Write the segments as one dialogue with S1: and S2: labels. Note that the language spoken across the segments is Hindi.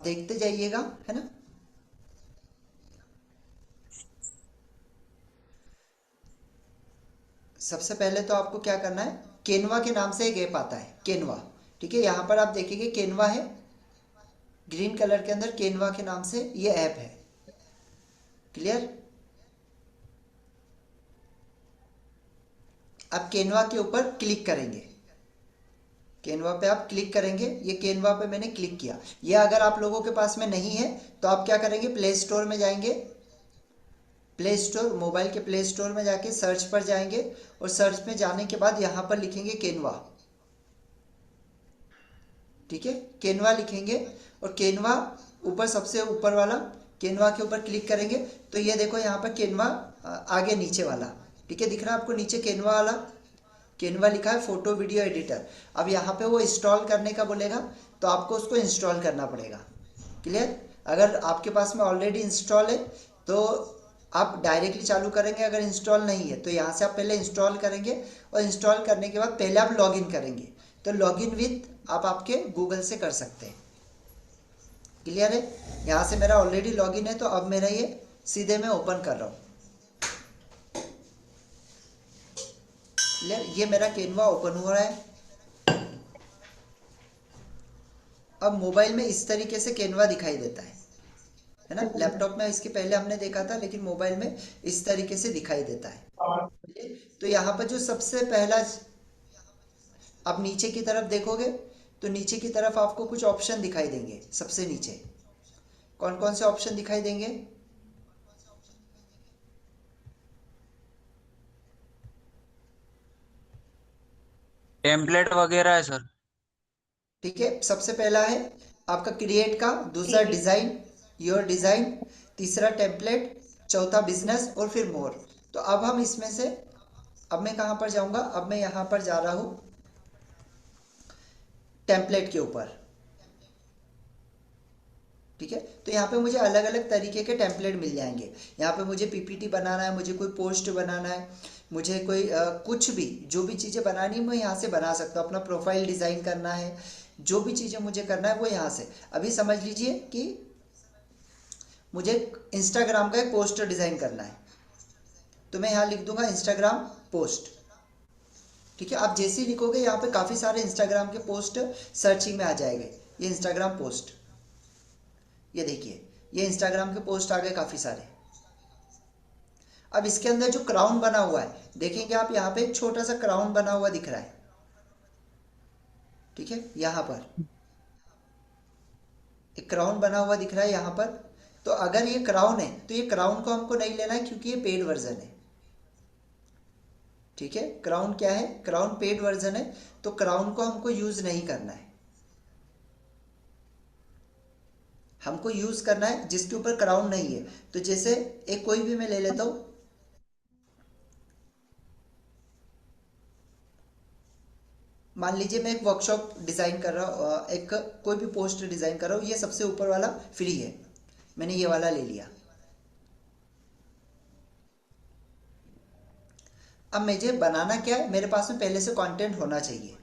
S1: देखते जाइएगा, है ना। सबसे पहले तो आपको क्या करना है, केनवा के नाम से एक ऐप आता है, केनवा। ठीक है, यहाँ पर आप देखेंगे केनवा है, ग्रीन कलर के अंदर केनवा के नाम से ये ऐप है। क्लियर। आप केनवा के ऊपर क्लिक करेंगे, केनवा पे आप क्लिक करेंगे, ये केनवा पे मैंने क्लिक किया। ये अगर आप लोगों के पास में नहीं है तो आप क्या करेंगे, प्ले स्टोर में जाएंगे, प्ले स्टोर, मोबाइल के प्ले स्टोर में जाके सर्च पर जाएंगे, और सर्च में जाने के बाद यहाँ पर लिखेंगे केनवा। ठीक है, केनवा लिखेंगे, और केनवा ऊपर सबसे ऊपर वाला केनवा के ऊपर क्लिक करेंगे तो ये देखो यहाँ पर केनवा आगे नीचे वाला, ठीक है, दिख रहा है आपको नीचे केनवा वाला, केनवा लिखा है फोटो वीडियो एडिटर। अब यहाँ पे वो इंस्टॉल करने का बोलेगा तो आपको उसको इंस्टॉल करना पड़ेगा। क्लियर। अगर आपके पास में ऑलरेडी इंस्टॉल है तो आप डायरेक्टली चालू करेंगे, अगर इंस्टॉल नहीं है तो यहाँ से आप पहले इंस्टॉल करेंगे, और इंस्टॉल करने के बाद पहले आप लॉगिन करेंगे, तो लॉगिन विथ आप आपके गूगल से कर सकते हैं। क्लियर है। यहाँ से मेरा ऑलरेडी लॉगिन है तो अब मेरा ये सीधे मैं ओपन कर रहा हूँ। क्लियर, ये मेरा केनवा ओपन हो रहा है। अब मोबाइल में इस तरीके से केनवा दिखाई देता है ना। लैपटॉप में इसके पहले हमने देखा था, लेकिन मोबाइल में इस तरीके से दिखाई देता है। तो यहाँ पर जो सबसे पहला, आप नीचे की तरफ देखोगे तो नीचे की तरफ आपको कुछ ऑप्शन दिखाई देंगे। सबसे नीचे कौन कौन से ऑप्शन दिखाई देंगे,
S2: टेम्पलेट वगैरह है सर।
S1: ठीक है। सबसे पहला है आपका क्रिएट का, दूसरा डिजाइन, योर डिजाइन, तीसरा टेम्पलेट, चौथा बिजनेस, और फिर मोर। तो अब हम इसमें से, अब मैं कहाँ पर जाऊँगा, अब मैं यहाँ पर जा रहा हूँ टेम्पलेट के ऊपर। ठीक है, तो यहाँ पे मुझे अलग अलग तरीके के टेम्पलेट मिल जाएंगे। यहाँ पे मुझे पीपीटी बनाना है, मुझे कोई पोस्ट बनाना है, मुझे कोई कुछ भी, जो भी चीज़ें बनानी है मैं यहाँ से बना सकता हूँ। अपना प्रोफाइल डिज़ाइन करना है, जो भी चीज़ें मुझे करना है वो यहाँ से। अभी समझ लीजिए कि मुझे इंस्टाग्राम का एक पोस्टर डिज़ाइन करना है, तो मैं यहाँ लिख दूंगा इंस्टाग्राम पोस्ट। ठीक है, आप जैसे ही लिखोगे यहाँ पे काफ़ी सारे इंस्टाग्राम के पोस्ट सर्चिंग में आ जाएंगे। ये इंस्टाग्राम पोस्ट, ये देखिए, ये इंस्टाग्राम के पोस्ट आ गए काफ़ी सारे। अब इसके अंदर जो क्राउन बना हुआ है, देखेंगे आप यहाँ पे एक छोटा सा क्राउन बना हुआ दिख रहा है। ठीक है, यहाँ पर एक क्राउन बना हुआ दिख रहा है यहाँ पर। तो अगर ये क्राउन है तो ये क्राउन को हमको नहीं लेना है, क्योंकि ये पेड वर्जन है। ठीक है, क्राउन क्या है, क्राउन पेड वर्जन है, तो क्राउन को हमको यूज नहीं करना है। हमको यूज करना है जिसके ऊपर क्राउन नहीं है। तो जैसे एक कोई भी मैं ले लेता हूं, मान लीजिए मैं एक वर्कशॉप डिजाइन कर रहा हूँ, एक कोई भी पोस्ट डिजाइन कर रहा हूँ, ये सबसे ऊपर वाला फ्री है, मैंने ये वाला ले लिया। अब मुझे बनाना क्या है, मेरे पास में पहले से कंटेंट होना चाहिए।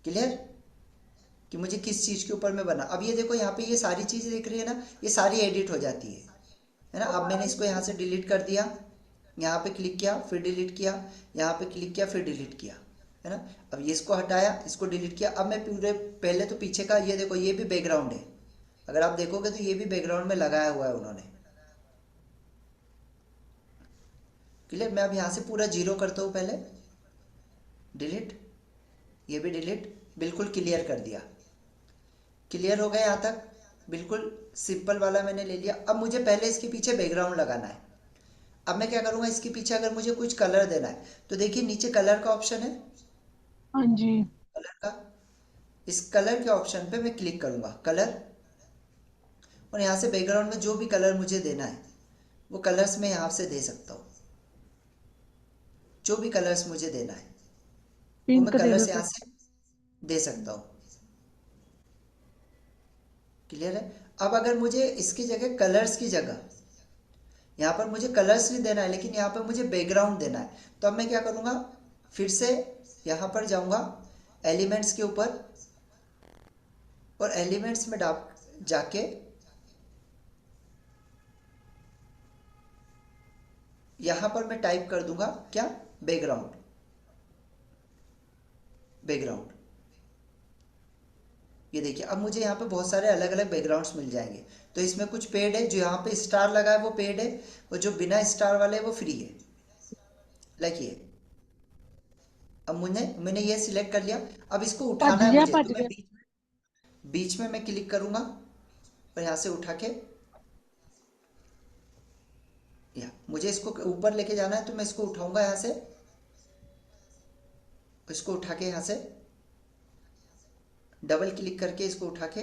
S1: क्लियर, कि मुझे किस चीज़ के ऊपर मैं बना। अब ये देखो यहाँ पे ये सारी चीज़ें दिख रही है ना, ये सारी एडिट हो जाती है ना। अब मैंने इसको यहाँ से डिलीट कर दिया, यहाँ पे क्लिक किया फिर डिलीट किया, यहाँ पे क्लिक किया फिर डिलीट किया, है ना। अब ये इसको हटाया, इसको डिलीट किया। अब मैं पूरे, पहले तो पीछे का ये देखो, ये भी बैकग्राउंड है, अगर आप देखोगे तो ये भी बैकग्राउंड में लगाया हुआ है उन्होंने। क्लियर, मैं अब यहाँ से पूरा जीरो करता हूँ, पहले डिलीट, ये भी डिलीट, बिल्कुल क्लियर कर दिया। क्लियर हो गया यहाँ तक, बिल्कुल सिंपल वाला मैंने ले लिया। अब मुझे पहले इसके पीछे बैकग्राउंड लगाना है। अब मैं क्या करूँगा, इसके पीछे अगर मुझे कुछ कलर देना है तो देखिए नीचे कलर का ऑप्शन है,
S3: हाँ जी।
S1: कलर का, इस कलर के ऑप्शन पे मैं क्लिक करूँगा, कलर, और यहाँ से बैकग्राउंड में जो भी कलर मुझे देना है वो कलर्स मैं यहाँ से दे सकता हूँ। जो भी कलर्स मुझे देना है वो मैं
S3: पिंक दे
S1: कलर्स
S3: देते।
S1: यहाँ से दे सकता हूँ। क्लियर है। अब अगर मुझे इसकी जगह, कलर्स की जगह यहाँ पर मुझे कलर्स नहीं देना है, लेकिन यहाँ पर मुझे बैकग्राउंड देना है, तो अब मैं क्या करूँगा, फिर से यहाँ पर जाऊँगा एलिमेंट्स के ऊपर, और एलिमेंट्स में जाके यहां पर मैं टाइप कर दूंगा क्या, बैकग्राउंड। बैकग्राउंड, ये देखिए अब मुझे यहाँ पे बहुत सारे अलग अलग बैकग्राउंड्स मिल जाएंगे। तो इसमें कुछ पेड है, जो यहाँ पे स्टार लगा है वो पेड है, और जो बिना स्टार वाले है वो फ्री है। लाइक ये, अब मैंने मैंने ये सिलेक्ट कर लिया। अब इसको उठाना है मुझे, तो
S3: पच
S1: मैं
S3: गया।
S1: बीच में मैं क्लिक करूंगा और यहाँ से उठा के, या मुझे इसको ऊपर लेके जाना है तो मैं इसको उठाऊंगा यहाँ से, इसको उठा के यहाँ से डबल क्लिक करके इसको उठा के,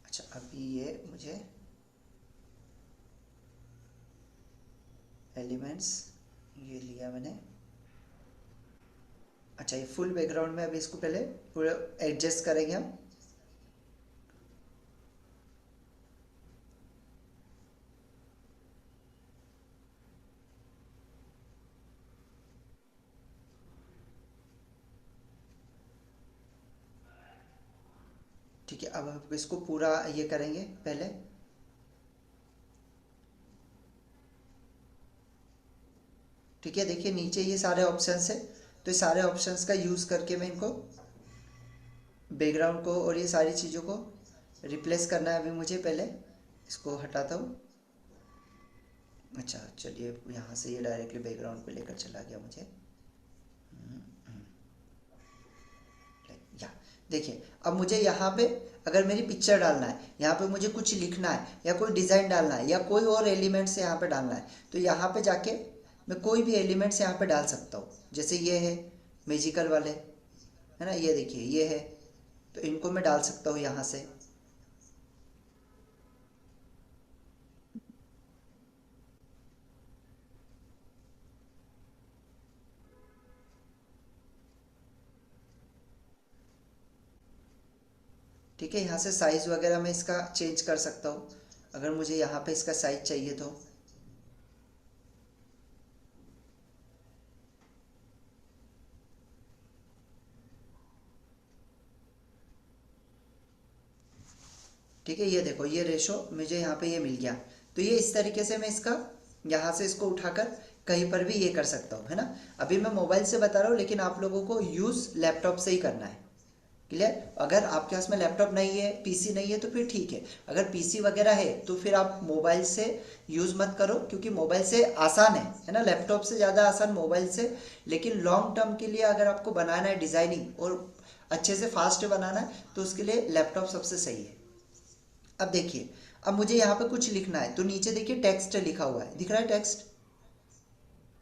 S1: अच्छा अभी ये मुझे एलिमेंट्स ये लिया मैंने। अच्छा ये फुल बैकग्राउंड में, अभी इसको पहले पूरा एडजस्ट करेंगे हम। ठीक है, अब हम इसको पूरा ये करेंगे पहले। ठीक है, देखिए नीचे ये सारे ऑप्शंस है, तो ये सारे ऑप्शंस का यूज़ करके मैं इनको, बैकग्राउंड को और ये सारी चीज़ों को रिप्लेस करना है अभी मुझे। पहले इसको हटाता हूँ। अच्छा चलिए, यहाँ से ये डायरेक्टली बैकग्राउंड पे लेकर चला गया मुझे। या देखिए अब मुझे यहाँ पे अगर मेरी पिक्चर डालना है, यहाँ पे मुझे कुछ लिखना है या कोई डिज़ाइन डालना है या कोई और एलिमेंट्स यहाँ पे डालना है, तो यहाँ पे जाके मैं कोई भी एलिमेंट्स यहाँ पे डाल सकता हूँ। जैसे ये है मैजिकल वाले, है ना, ये देखिए ये है, तो इनको मैं डाल सकता हूँ यहाँ से। ठीक है, यहाँ से साइज़ वगैरह मैं इसका चेंज कर सकता हूँ अगर मुझे यहाँ पे इसका साइज चाहिए तो। ठीक है, ये देखो ये रेशो मुझे यहाँ पे ये मिल गया। तो ये इस तरीके से मैं इसका यहाँ से इसको उठाकर कहीं पर भी ये कर सकता हूँ, है ना। अभी मैं मोबाइल से बता रहा हूँ, लेकिन आप लोगों को यूज़ लैपटॉप से ही करना है। क्लियर। अगर आपके पास में लैपटॉप नहीं है, पीसी नहीं है, तो फिर ठीक है। अगर पीसी वगैरह है तो फिर आप मोबाइल से यूज़ मत करो, क्योंकि मोबाइल से आसान है ना, लैपटॉप से ज़्यादा आसान मोबाइल से। लेकिन लॉन्ग टर्म के लिए अगर आपको बनाना है डिज़ाइनिंग और अच्छे से फास्ट बनाना है, तो उसके लिए लैपटॉप सबसे सही है। अब देखिए, अब मुझे यहाँ पे कुछ लिखना है, तो नीचे देखिए टेक्स्ट लिखा हुआ है, दिख रहा है टेक्स्ट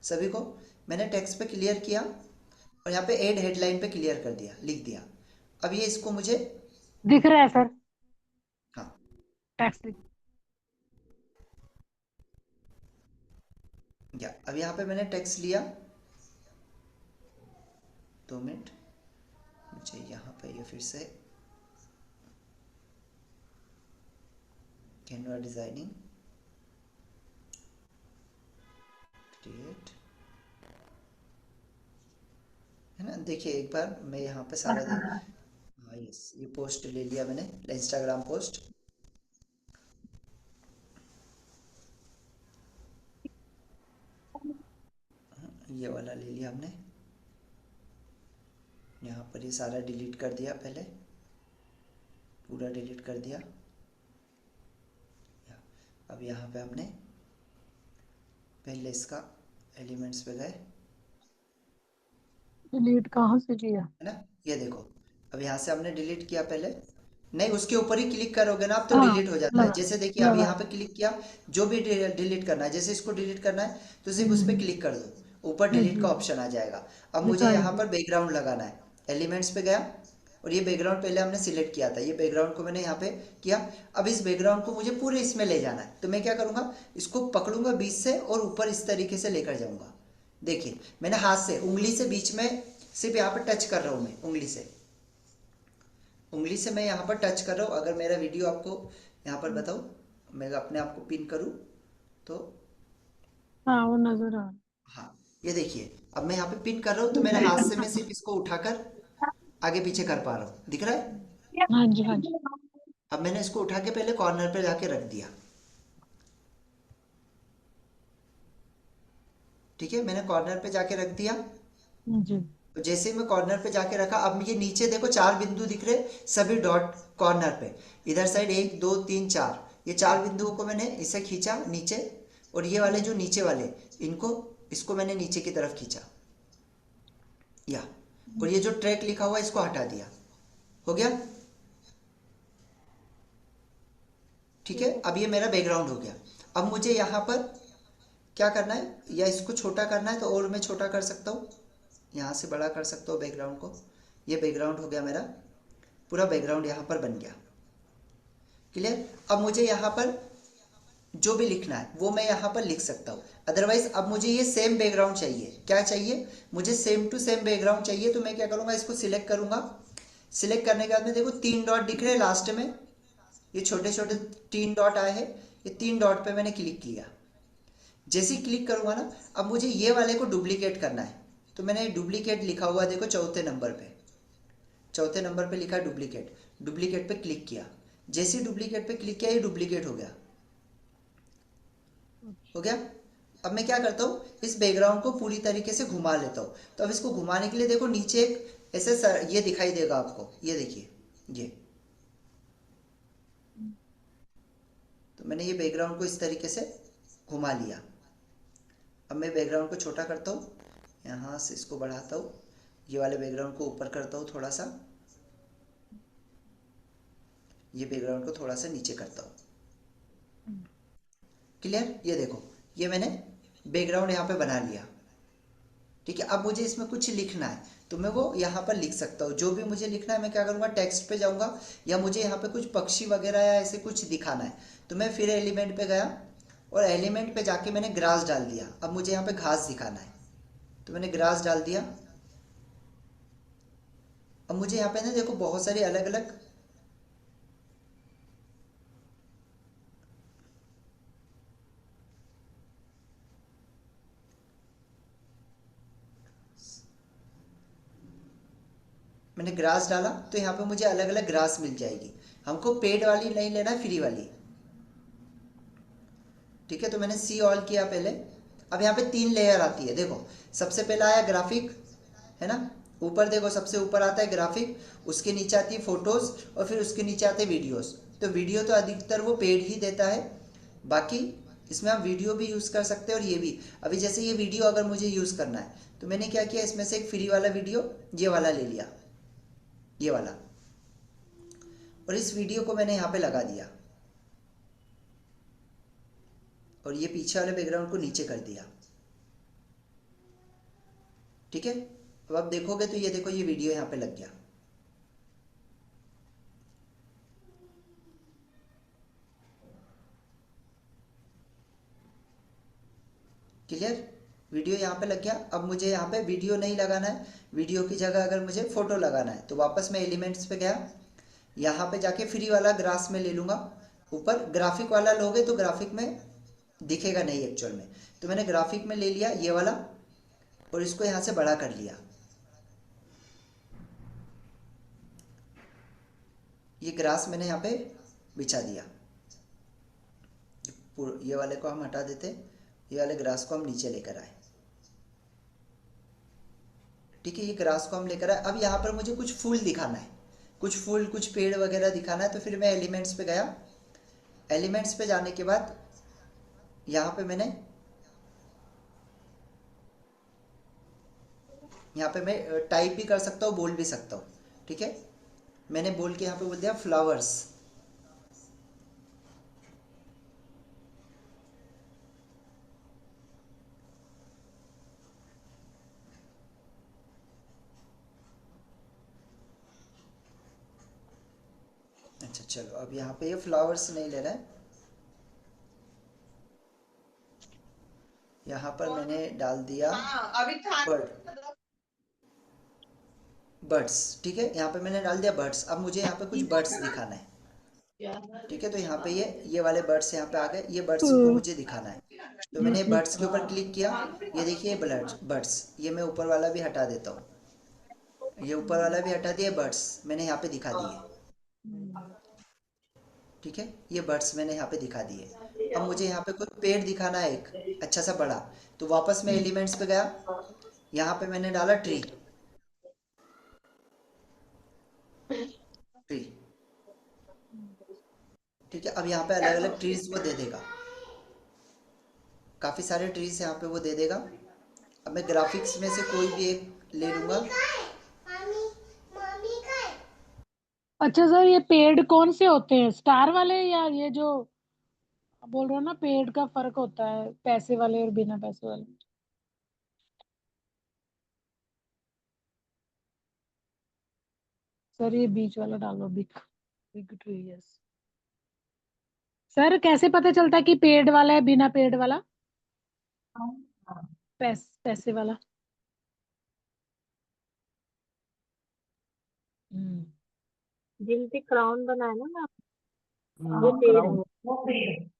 S1: सभी को। मैंने टेक्स्ट पे क्लियर किया और यहाँ पे ऐड हेडलाइन पे क्लियर कर दिया, लिख दिया। अब ये इसको मुझे,
S3: दिख रहा है सर
S1: हाँ
S3: टेक्स्ट।
S1: या अब यहाँ पे मैंने टेक्स्ट लिया। 2 मिनट, मुझे यहाँ पे ये फिर से कैनवा डिजाइनिंग क्रिएट, है ना। देखिए एक बार मैं यहाँ पे सारा दे, हाँ यस, ये पोस्ट ले लिया मैंने, इंस्टाग्राम पोस्ट। ये वाला ले लिया हमने। यहाँ पर ये सारा डिलीट कर दिया, पहले पूरा डिलीट कर दिया। अब यहाँ पे हमने पहले इसका एलिमेंट्स पे गए,
S3: डिलीट कहाँ से किया?
S1: है ना। ये देखो, अब यहाँ से हमने डिलीट किया पहले, नहीं उसके ऊपर ही क्लिक करोगे ना आप तो
S3: हाँ
S1: डिलीट हो जाता है।
S3: लगा
S1: जैसे देखिए अब
S3: लगा।
S1: यहाँ पे क्लिक किया, जो भी डिलीट करना है, जैसे इसको डिलीट करना है तो सिर्फ उस पर क्लिक कर दो, ऊपर डिलीट का ऑप्शन आ जाएगा। अब मुझे
S3: दिखाई
S1: यहाँ
S3: दे।
S1: पर बैकग्राउंड लगाना है, एलिमेंट्स पे गया और ये बैकग्राउंड पहले हमने सिलेक्ट किया था, ये बैकग्राउंड को मैंने यहाँ पे किया। अब इस बैकग्राउंड को मुझे पूरे इसमें ले जाना है, तो मैं क्या करूँगा, इसको पकड़ूंगा बीच से और ऊपर इस तरीके से लेकर जाऊँगा। देखिए मैंने हाथ से उंगली से बीच में सिर्फ यहाँ पर टच कर रहा हूँ मैं उंगली से मैं यहाँ पर टच कर रहा हूँ। अगर मेरा वीडियो आपको यहाँ पर बताऊँ, मैं अपने आप को पिन करूँ तो
S3: हाँ वो नजर आ रहा
S1: हाँ, ये देखिए अब मैं यहाँ पे पिन कर रहा हूँ तो मेरे हाथ से मैं सिर्फ इसको उठाकर आगे पीछे कर पा रहा हूँ, दिख रहा है।
S3: है। हाँ जी हाँ जी।
S1: अब मैंने इसको उठा के पहले कॉर्नर पे जाके रख दिया, ठीक है, मैंने कॉर्नर पे जाके रख दिया।
S3: जी।
S1: तो जैसे ही मैं कॉर्नर पे जाके रखा, अब ये नीचे देखो 4 बिंदु दिख रहे, सभी डॉट कॉर्नर पे, इधर साइड 1 2 3 4, ये 4 बिंदुओं को मैंने इसे खींचा नीचे, और ये वाले जो नीचे वाले इनको, इसको मैंने नीचे की तरफ खींचा या, और ये जो ट्रैक लिखा हुआ है इसको हटा दिया, हो गया। ठीक है, अब ये मेरा बैकग्राउंड हो गया। अब मुझे यहाँ पर क्या करना है, या इसको छोटा करना है तो और मैं छोटा कर सकता हूँ, यहाँ से बड़ा कर सकता हूँ बैकग्राउंड को। ये बैकग्राउंड हो गया मेरा, पूरा बैकग्राउंड यहाँ पर बन गया, क्लियर। अब मुझे यहाँ पर जो भी लिखना है वो मैं यहाँ पर लिख सकता हूँ। अदरवाइज अब मुझे ये सेम बैकग्राउंड चाहिए, क्या चाहिए मुझे, सेम टू सेम बैकग्राउंड चाहिए। तो मैं क्या करूँगा, इसको सिलेक्ट करूँगा। सिलेक्ट करने के बाद में देखो 3 डॉट दिख रहे हैं लास्ट में, ये छोटे छोटे 3 डॉट आए हैं, ये 3 डॉट पे मैंने क्लिक किया। जैसे ही क्लिक करूँगा ना, अब मुझे ये वाले को डुप्लीकेट करना है। तो मैंने डुप्लीकेट लिखा हुआ देखो चौथे नंबर पे लिखा डुप्लीकेट, डुप्लीकेट पे क्लिक किया। जैसे ही डुप्लीकेट पे क्लिक किया, ये डुप्लीकेट हो गया। अब मैं क्या करता हूँ, इस बैकग्राउंड को पूरी तरीके से घुमा लेता हूँ। तो अब इसको घुमाने के लिए देखो नीचे एक ऐसे ये दिखाई देगा आपको, ये देखिए ये। तो मैंने ये बैकग्राउंड को इस तरीके से घुमा लिया। अब मैं बैकग्राउंड को छोटा करता हूँ, यहाँ से इसको बढ़ाता हूँ, ये वाले बैकग्राउंड को ऊपर करता हूँ थोड़ा सा, ये बैकग्राउंड को थोड़ा सा नीचे करता हूँ, क्लियर। ये देखो ये मैंने बैकग्राउंड यहाँ पे बना लिया, ठीक है। अब मुझे इसमें कुछ लिखना है तो मैं वो यहाँ पर लिख सकता हूँ। जो भी मुझे लिखना है मैं क्या करूँगा, टेक्स्ट पे जाऊँगा, या मुझे यहाँ पे कुछ पक्षी वगैरह या ऐसे कुछ दिखाना है तो मैं फिर एलिमेंट पे गया, और एलिमेंट पे जाके मैंने ग्रास डाल दिया। अब मुझे यहाँ पे घास दिखाना है तो मैंने ग्रास डाल दिया। अब मुझे यहाँ पे ना देखो बहुत सारी अलग अलग, मैंने ग्रास डाला तो यहाँ पे मुझे अलग अलग ग्रास मिल जाएगी। हमको पेड वाली नहीं लेना है, फ्री वाली, ठीक है। तो मैंने सी ऑल किया पहले। अब यहाँ पे 3 लेयर आती है, देखो सबसे पहला आया ग्राफिक, है ना, ऊपर देखो सबसे ऊपर आता है ग्राफिक, उसके नीचे आती है फोटोज, और फिर उसके नीचे आते हैं वीडियोस। तो वीडियो तो अधिकतर वो पेड ही देता है, बाकी इसमें आप वीडियो भी यूज़ कर सकते हैं और ये भी। अभी जैसे ये वीडियो अगर मुझे यूज़ करना है तो मैंने क्या किया, इसमें से एक फ्री वाला वीडियो ये वाला ले लिया, ये वाला, और इस वीडियो को मैंने यहाँ पे लगा दिया, और ये पीछे वाले बैकग्राउंड को नीचे कर दिया, ठीक है। अब आप देखोगे तो ये देखो ये वीडियो यहाँ पे लग गया, क्लियर। वीडियो यहाँ पे लग गया। अब मुझे यहाँ पे वीडियो नहीं लगाना है, वीडियो की जगह अगर मुझे फोटो लगाना है तो वापस मैं एलिमेंट्स पे गया, यहाँ पे जाके फ्री वाला ग्रास में ले लूँगा। ऊपर ग्राफिक वाला लोगे तो ग्राफिक में दिखेगा नहीं एक्चुअल में, तो मैंने ग्राफिक में ले लिया ये वाला, और इसको यहाँ से बड़ा कर लिया। ये ग्रास मैंने यहाँ पे बिछा दिया, ये वाले को हम हटा देते, ये वाले ग्रास को हम नीचे लेकर आए, ठीक है। ये ग्रास को हम लेकर आए। अब यहाँ पर मुझे कुछ फूल दिखाना है, कुछ फूल कुछ पेड़ वगैरह दिखाना है, तो फिर मैं एलिमेंट्स पे गया। एलिमेंट्स पे जाने के बाद यहाँ पे मैंने, यहाँ पे मैं टाइप भी कर सकता हूँ, बोल भी सकता हूँ, ठीक है। मैंने बोल के यहाँ पे बोल दिया फ्लावर्स, अच्छा चलो अब यहाँ पे ये फ्लावर्स नहीं ले रहा है, यहाँ पर मैंने डाल दिया बर्ड, बर्ड्स, ठीक है, यहाँ पे मैंने डाल दिया बर्ड्स। अब मुझे यहाँ पे कुछ बर्ड्स दिखाना है, ठीक है, तो यहाँ पे ये वाले बर्ड्स यहाँ पे आ गए, ये बर्ड्स को मुझे दिखाना है। तो मैंने बर्ड्स के ऊपर क्लिक किया, ये देखिए बर्ड्स, ये मैं ऊपर वाला भी हटा देता हूँ, ये ऊपर वाला भी हटा दिया, बर्ड्स मैंने यहाँ पे दिखा दिए, ठीक है, ये बर्ड्स मैंने यहाँ पे दिखा दिए। अब मुझे यहाँ पे कोई पेड़ दिखाना है एक अच्छा सा बड़ा, तो वापस मैं एलिमेंट्स पे गया, यहाँ पे मैंने डाला ट्री, ट्री, ठीक है। अब यहाँ पे अलग अलग ट्रीज वो दे देगा, काफ़ी सारे ट्रीज यहाँ पे वो दे देगा। अब मैं ग्राफिक्स में से कोई भी एक ले लूँगा।
S3: अच्छा सर, ये पेड़ कौन से होते हैं, स्टार वाले या ये जो बोल रहे हो ना, पेड़ का फर्क होता है पैसे वाले और बिना पैसे वाले? सर ये बीच वाला डालो, big big tree, yes. Sir कैसे पता चलता है कि पेड़ वाला है बिना पेड़ वाला? पैसे वाला। हम्म।
S4: जिनकी क्राउन बनाया ना मैं, वो पेड़ है।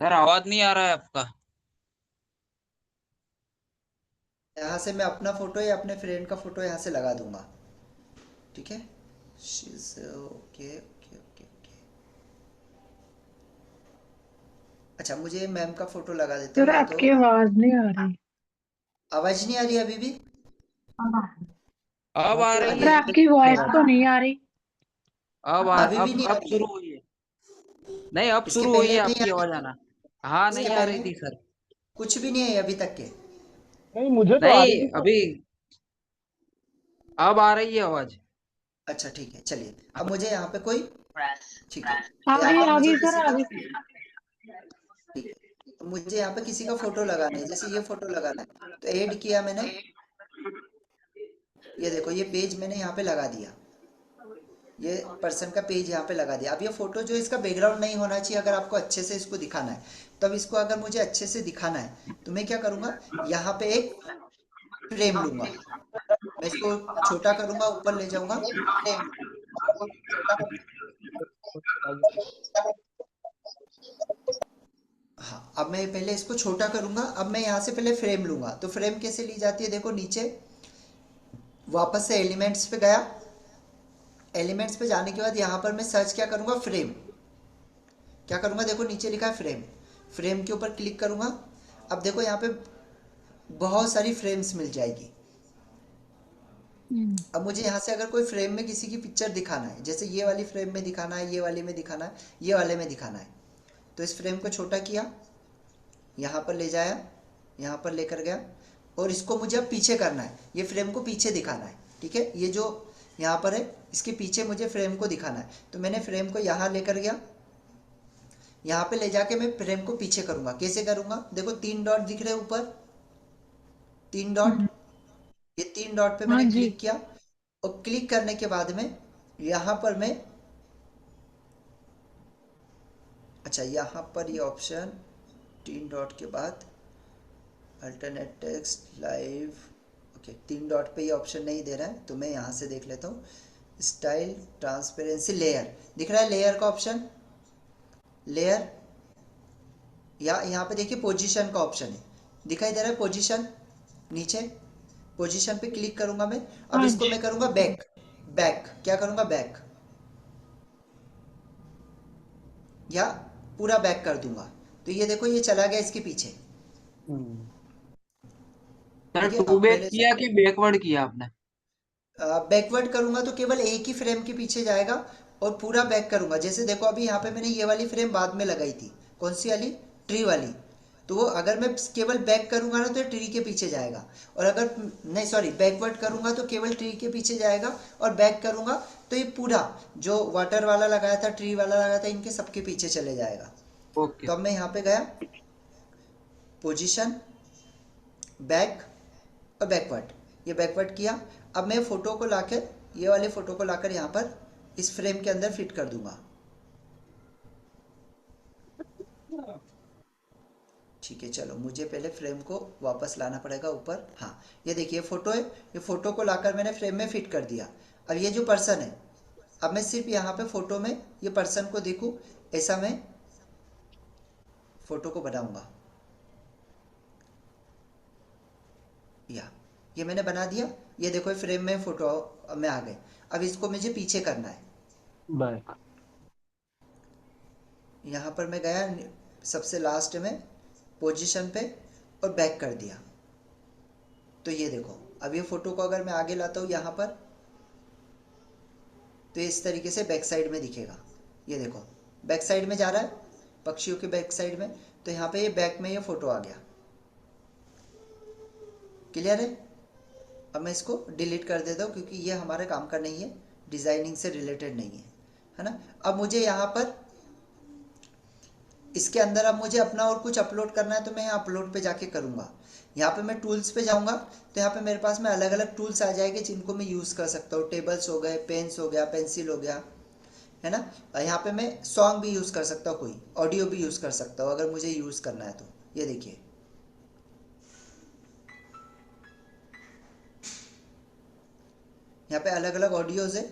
S2: सर आवाज नहीं आ रहा है आपका।
S1: यहाँ से मैं अपना फोटो या अपने फ्रेंड का फोटो यहाँ से लगा दूंगा, ठीक है। Okay okay okay okay. अच्छा, मुझे मैम का फोटो लगा देता हूँ
S3: सर
S1: या तो।
S3: आपकी आवाज नहीं आ रही।
S1: आवाज नहीं आ रही अभी भी?
S2: अब आ रही
S3: सर
S2: है।
S3: आपकी वॉइस तो नहीं आ रही।
S1: अभी भी नहीं आ
S2: अब
S1: रही
S2: शुरू
S1: है?
S2: हुई है। नहीं, अब
S1: इसके
S2: शुरू हुई
S1: पहले
S2: है
S1: नहीं आ
S2: आपकी
S1: रही
S2: आवाज
S1: थी?
S2: आना। हाँ,
S1: इसके
S2: नहीं आ रही
S1: पहले
S2: थी सर।
S1: कुछ भी नहीं है अभी तक के?
S4: नहीं, मुझे तो आ
S2: नहीं,
S4: रही थी सर।
S2: अभी अब आ रही है आवाज।
S1: अच्छा ठीक है, चलिए। अब मुझे यहाँ पे कोई, ठीक है,
S3: आ
S1: यहाँ
S3: गई
S1: पे
S3: आ
S1: मुझे
S3: गई सर,
S1: किसी
S3: आ
S1: का,
S3: गई।
S1: ठीक है, तो मुझे यहाँ पे किसी का फोटो लगाना है, जैसे ये फोटो लगाना है, तो ऐड किया मैंने, ये देखो ये पेज मैंने यहाँ पे लगा दिया, ये पर्सन का पेज यहाँ पे लगा दिया। अब ये फोटो जो इसका बैकग्राउंड नहीं होना चाहिए, अगर आपको अच्छे से इसको दिखाना है, तब इसको अगर मुझे अच्छे से दिखाना है तो मैं क्या करूँगा, यहाँ पे एक फ्रेम लूंगा, मैं इसको छोटा करूंगा, ऊपर ले जाऊंगा। हाँ, अब मैं पहले इसको छोटा करूंगा, अब मैं यहाँ से पहले फ्रेम लूंगा। तो फ्रेम कैसे ली जाती है, देखो नीचे वापस से एलिमेंट्स पे गया, एलिमेंट्स पे जाने के बाद यहाँ पर मैं सर्च क्या करूंगा, फ्रेम, क्या करूंगा, देखो नीचे लिखा है फ्रेम, फ्रेम के ऊपर क्लिक करूंगा। अब देखो यहाँ पे बहुत सारी फ्रेम्स मिल जाएगी, अब मुझे यहाँ से अगर कोई फ्रेम में किसी की पिक्चर दिखाना है, जैसे ये वाली फ्रेम में दिखाना है, ये वाली में दिखाना है, ये वाले में दिखाना है, तो इस फ्रेम को छोटा किया, यहाँ पर ले जाया, यहाँ पर लेकर गया, और इसको मुझे अब पीछे करना है, ये फ्रेम को पीछे दिखाना है। ठीक है, ये जो यहाँ पर है इसके पीछे मुझे फ्रेम को दिखाना है, तो मैंने फ्रेम को यहाँ लेकर गया, यहाँ पे ले जाके मैं फ्रेम को पीछे करूँगा। कैसे करूँगा, देखो 3 डॉट दिख रहे हैं ऊपर, 3 डॉट, ये 3 डॉट पे
S3: हाँ
S1: मैंने
S3: जी।
S1: क्लिक किया, और क्लिक करने के बाद में यहाँ पर मैं, अच्छा यहाँ पर ये ऑप्शन 3 डॉट के बाद alternate text live, okay 3 dot पे ये ऑप्शन नहीं दे रहा है, तो मैं यहाँ से देख लेता हूँ। स्टाइल, ट्रांसपेरेंसी, लेयर दिख रहा है, लेयर का ऑप्शन, लेयर, या यहाँ पे देखिए पोजीशन का ऑप्शन है, दिखाई दे रहा है पोजीशन, नीचे पोजीशन पे क्लिक करूंगा मैं। अब
S3: हाँ
S1: इसको
S3: जी।
S1: मैं करूंगा बैक, बैक क्या करूंगा, बैक, या पूरा बैक कर दूंगा, तो ये देखो ये चला गया इसके पीछे।
S2: सर
S1: ठीक है,
S2: टू
S1: अब
S2: बैक
S1: पहले से
S2: किया कि बैकवर्ड किया आपने?
S1: बैकवर्ड करूंगा तो केवल एक ही फ्रेम के पीछे जाएगा, और पूरा बैक करूंगा, जैसे देखो अभी यहाँ पे मैंने ये वाली फ्रेम बाद में लगाई थी, कौन सी वाली, ट्री वाली, तो वो अगर मैं केवल बैक करूंगा ना तो ट्री के पीछे जाएगा, और अगर नहीं सॉरी बैकवर्ड करूंगा तो केवल ट्री के पीछे जाएगा, और बैक करूंगा तो ये पूरा जो वाटर वाला लगाया था, ट्री वाला लगाया था, इनके सबके पीछे चले जाएगा।
S2: ओके।
S1: तो अब मैं यहाँ पे गया, पोजीशन, बैक और बैकवर्ड, ये बैकवर्ड किया। अब मैं फोटो को लाकर, ये वाले फोटो को लाकर यहाँ पर इस फ्रेम के अंदर फिट कर दूंगा। ठीक है, चलो मुझे पहले फ्रेम को वापस लाना पड़ेगा ऊपर। हाँ, ये देखिए फोटो है, ये फोटो को लाकर मैंने फ्रेम में फिट कर दिया। अब ये जो पर्सन है, अब मैं सिर्फ यहाँ पे फोटो में ये पर्सन को देखूं, ऐसा मैं फोटो को बनाऊंगा। या ये मैंने बना दिया, ये देखो फ्रेम में फोटो में आ गए। अब इसको मुझे पीछे करना है,
S5: बैक।
S1: यहाँ पर मैं गया सबसे लास्ट में पोजीशन पे और बैक कर दिया। तो ये देखो अब ये फोटो को अगर मैं आगे लाता हूँ यहाँ पर, तो इस तरीके से बैक साइड में दिखेगा। ये देखो बैक साइड में जा रहा है, पक्षियों के बैक साइड में, तो यहाँ पे ये बैक में ये फोटो आ गया। क्लियर है? अब मैं इसको डिलीट कर देता हूँ क्योंकि ये हमारे काम का नहीं है, डिजाइनिंग से रिलेटेड नहीं है ना। अब मुझे यहाँ पर इसके अंदर अब मुझे अपना और कुछ अपलोड करना है, तो मैं यहाँ अपलोड पे जाके करूँगा। यहाँ पे मैं टूल्स पे जाऊँगा, तो यहाँ पे मेरे पास में अलग अलग टूल्स आ जाएंगे जिनको मैं यूज़ कर सकता हूँ। टेबल्स हो गए, पेन्स हो गया, पेंसिल हो गया, है ना। और यहाँ पे मैं सॉन्ग भी यूज़ कर सकता हूँ, कोई ऑडियो भी यूज़ कर सकता हूँ अगर मुझे यूज़ करना है तो। ये देखिए यहाँ पे अलग अलग ऑडियोज़ है,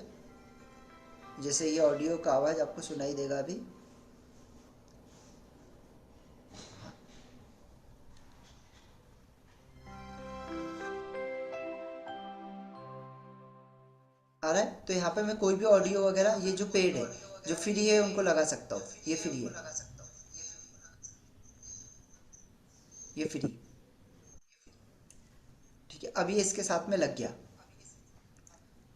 S1: जैसे ये ऑडियो का आवाज़ आपको सुनाई देगा अभी। आ रहा है, तो यहाँ पे मैं कोई भी ऑडियो वगैरह, ये जो पेड है, जो फ्री है, उनको लगा सकता हूँ। ये फ्री है, ये फ्री। ठीक है, अब ये इसके साथ में लग गया।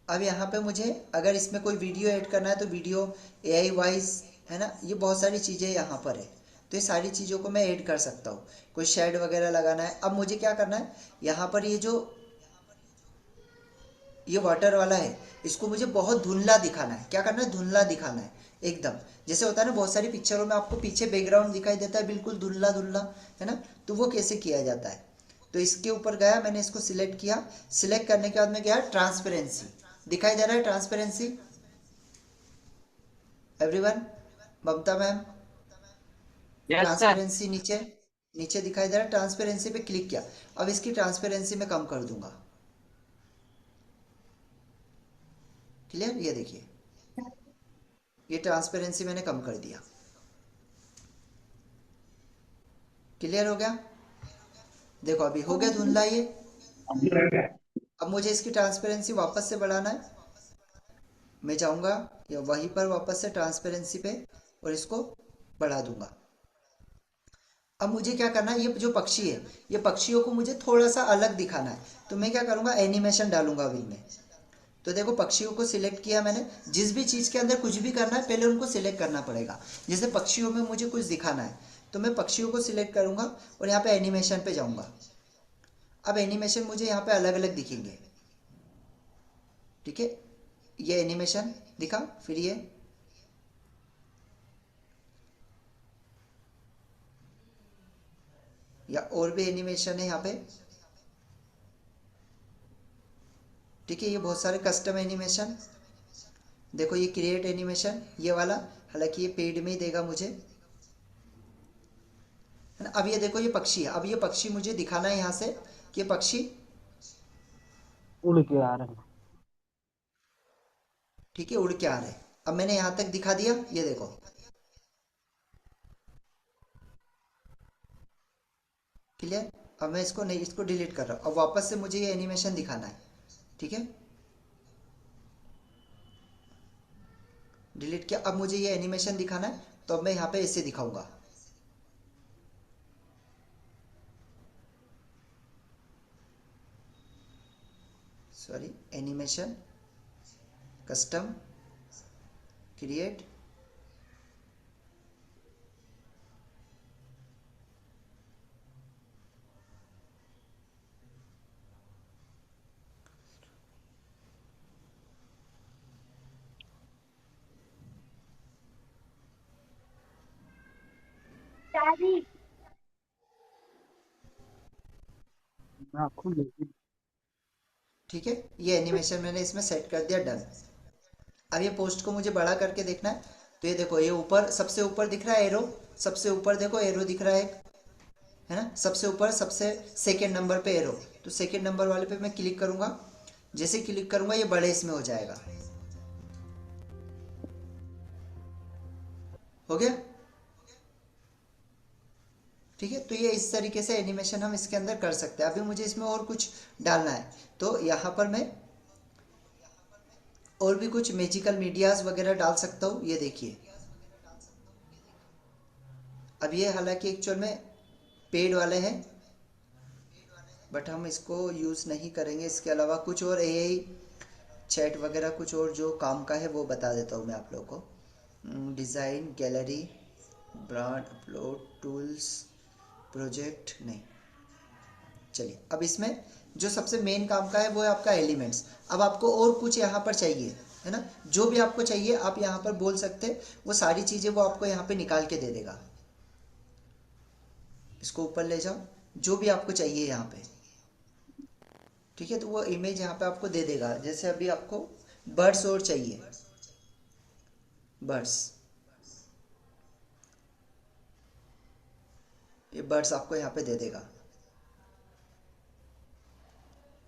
S1: अब यहाँ पे मुझे अगर इसमें कोई वीडियो ऐड करना है तो वीडियो, एआई वॉइस, है ना, ये बहुत सारी चीज़ें यहाँ पर है, तो ये सारी चीज़ों को मैं ऐड कर सकता हूँ। कोई शेड वगैरह लगाना है, अब मुझे क्या करना है, यहाँ पर ये जो ये वाटर वाला है, इसको मुझे बहुत धुंधला दिखाना है। क्या करना है, धुंधला दिखाना है एकदम। जैसे होता है ना बहुत सारी पिक्चरों में आपको पीछे बैकग्राउंड दिखाई देता है बिल्कुल धुंधला धुंधला, है ना, तो वो कैसे किया जाता है। तो इसके ऊपर गया, मैंने इसको सिलेक्ट किया, सिलेक्ट करने के बाद में गया ट्रांसपेरेंसी, दिखाई दे रहा है ट्रांसपेरेंसी एवरीवन, ममता मैम,
S2: यस सर।
S1: ट्रांसपेरेंसी नीचे नीचे दिखाई दे रहा है, ट्रांसपेरेंसी पे क्लिक किया। अब इसकी ट्रांसपेरेंसी में कम कर दूंगा। क्लियर, ये देखिए ये ट्रांसपेरेंसी मैंने कम कर दिया। क्लियर हो गया, देखो अभी हो गया धुंधला ये। अब मुझे इसकी ट्रांसपेरेंसी वापस से बढ़ाना है, मैं जाऊंगा या वहीं पर वापस से ट्रांसपेरेंसी पे और इसको बढ़ा दूंगा। अब मुझे क्या करना है, ये जो पक्षी है, ये पक्षियों को मुझे थोड़ा सा अलग दिखाना है, तो मैं क्या करूंगा, एनिमेशन डालूंगा अभी मैं। तो देखो पक्षियों को सिलेक्ट किया मैंने। जिस भी चीज़ के अंदर कुछ भी करना है पहले उनको सिलेक्ट करना पड़ेगा। जैसे पक्षियों में मुझे कुछ दिखाना है तो मैं पक्षियों को सिलेक्ट करूंगा और यहाँ पे एनिमेशन पे जाऊंगा। अब एनिमेशन मुझे यहाँ पे अलग अलग दिखेंगे, ठीक है। ये एनिमेशन दिखा, फिर ये या और भी एनिमेशन है यहाँ पे, ठीक है। ये बहुत सारे कस्टम एनिमेशन, देखो ये क्रिएट एनिमेशन ये वाला, हालांकि ये पेड में ही देगा मुझे, है ना। अब ये देखो ये पक्षी है, अब ये पक्षी मुझे दिखाना है यहाँ से कि ये पक्षी
S2: उड़ के आ रहे हैं।
S1: ठीक है उड़ के आ रहे हैं। अब मैंने यहाँ तक दिखा दिया, ये देखो क्लियर। अब मैं इसको नहीं, इसको डिलीट कर रहा हूँ। अब वापस से मुझे ये एनिमेशन दिखाना है, ठीक है। डिलीट किया। अब मुझे ये एनिमेशन दिखाना है तो अब मैं यहाँ पे ऐसे दिखाऊंगा, सॉरी, एनिमेशन कस्टम क्रिएट,
S2: हाँ, खुल गई।
S1: ठीक है। ये एनिमेशन मैंने इसमें सेट कर दिया, डन। अब ये पोस्ट को मुझे बड़ा करके देखना है तो ये देखो ये ऊपर सबसे ऊपर दिख रहा है एरो, सबसे ऊपर देखो एरो दिख रहा है एक, है ना। सबसे ऊपर सबसे सेकेंड नंबर पे एरो, तो सेकेंड नंबर वाले पे मैं क्लिक करूंगा। जैसे क्लिक करूंगा ये बड़े इसमें हो जाएगा, हो गया, ठीक है। तो ये इस तरीके से एनिमेशन हम इसके अंदर कर सकते हैं। अभी मुझे इसमें और कुछ डालना है तो यहाँ पर मैं और भी कुछ मैजिकल मीडियाज वगैरह डाल सकता हूँ। ये देखिए अब ये हालांकि एक्चुअल में पेड वाले हैं बट हम इसको यूज़ नहीं करेंगे। इसके अलावा कुछ और एआई चैट वगैरह कुछ और जो काम का है वो बता देता हूँ मैं आप लोगों को। Design, gallery, brand, upload, tools, project, नहीं, चलिए। अब इसमें जो सबसे मेन काम का है वो है आपका एलिमेंट्स। अब आपको और कुछ यहाँ पर चाहिए, है ना। जो भी आपको चाहिए आप यहाँ पर बोल सकते हैं, वो सारी चीज़ें वो आपको यहाँ पे निकाल के दे देगा। इसको ऊपर ले जाओ, जो भी आपको चाहिए यहाँ पे, ठीक है। तो वो इमेज यहाँ पे आपको दे देगा। जैसे अभी आपको बर्ड्स और चाहिए, बर्ड्स, ये बर्ड्स आपको यहाँ पे दे देगा,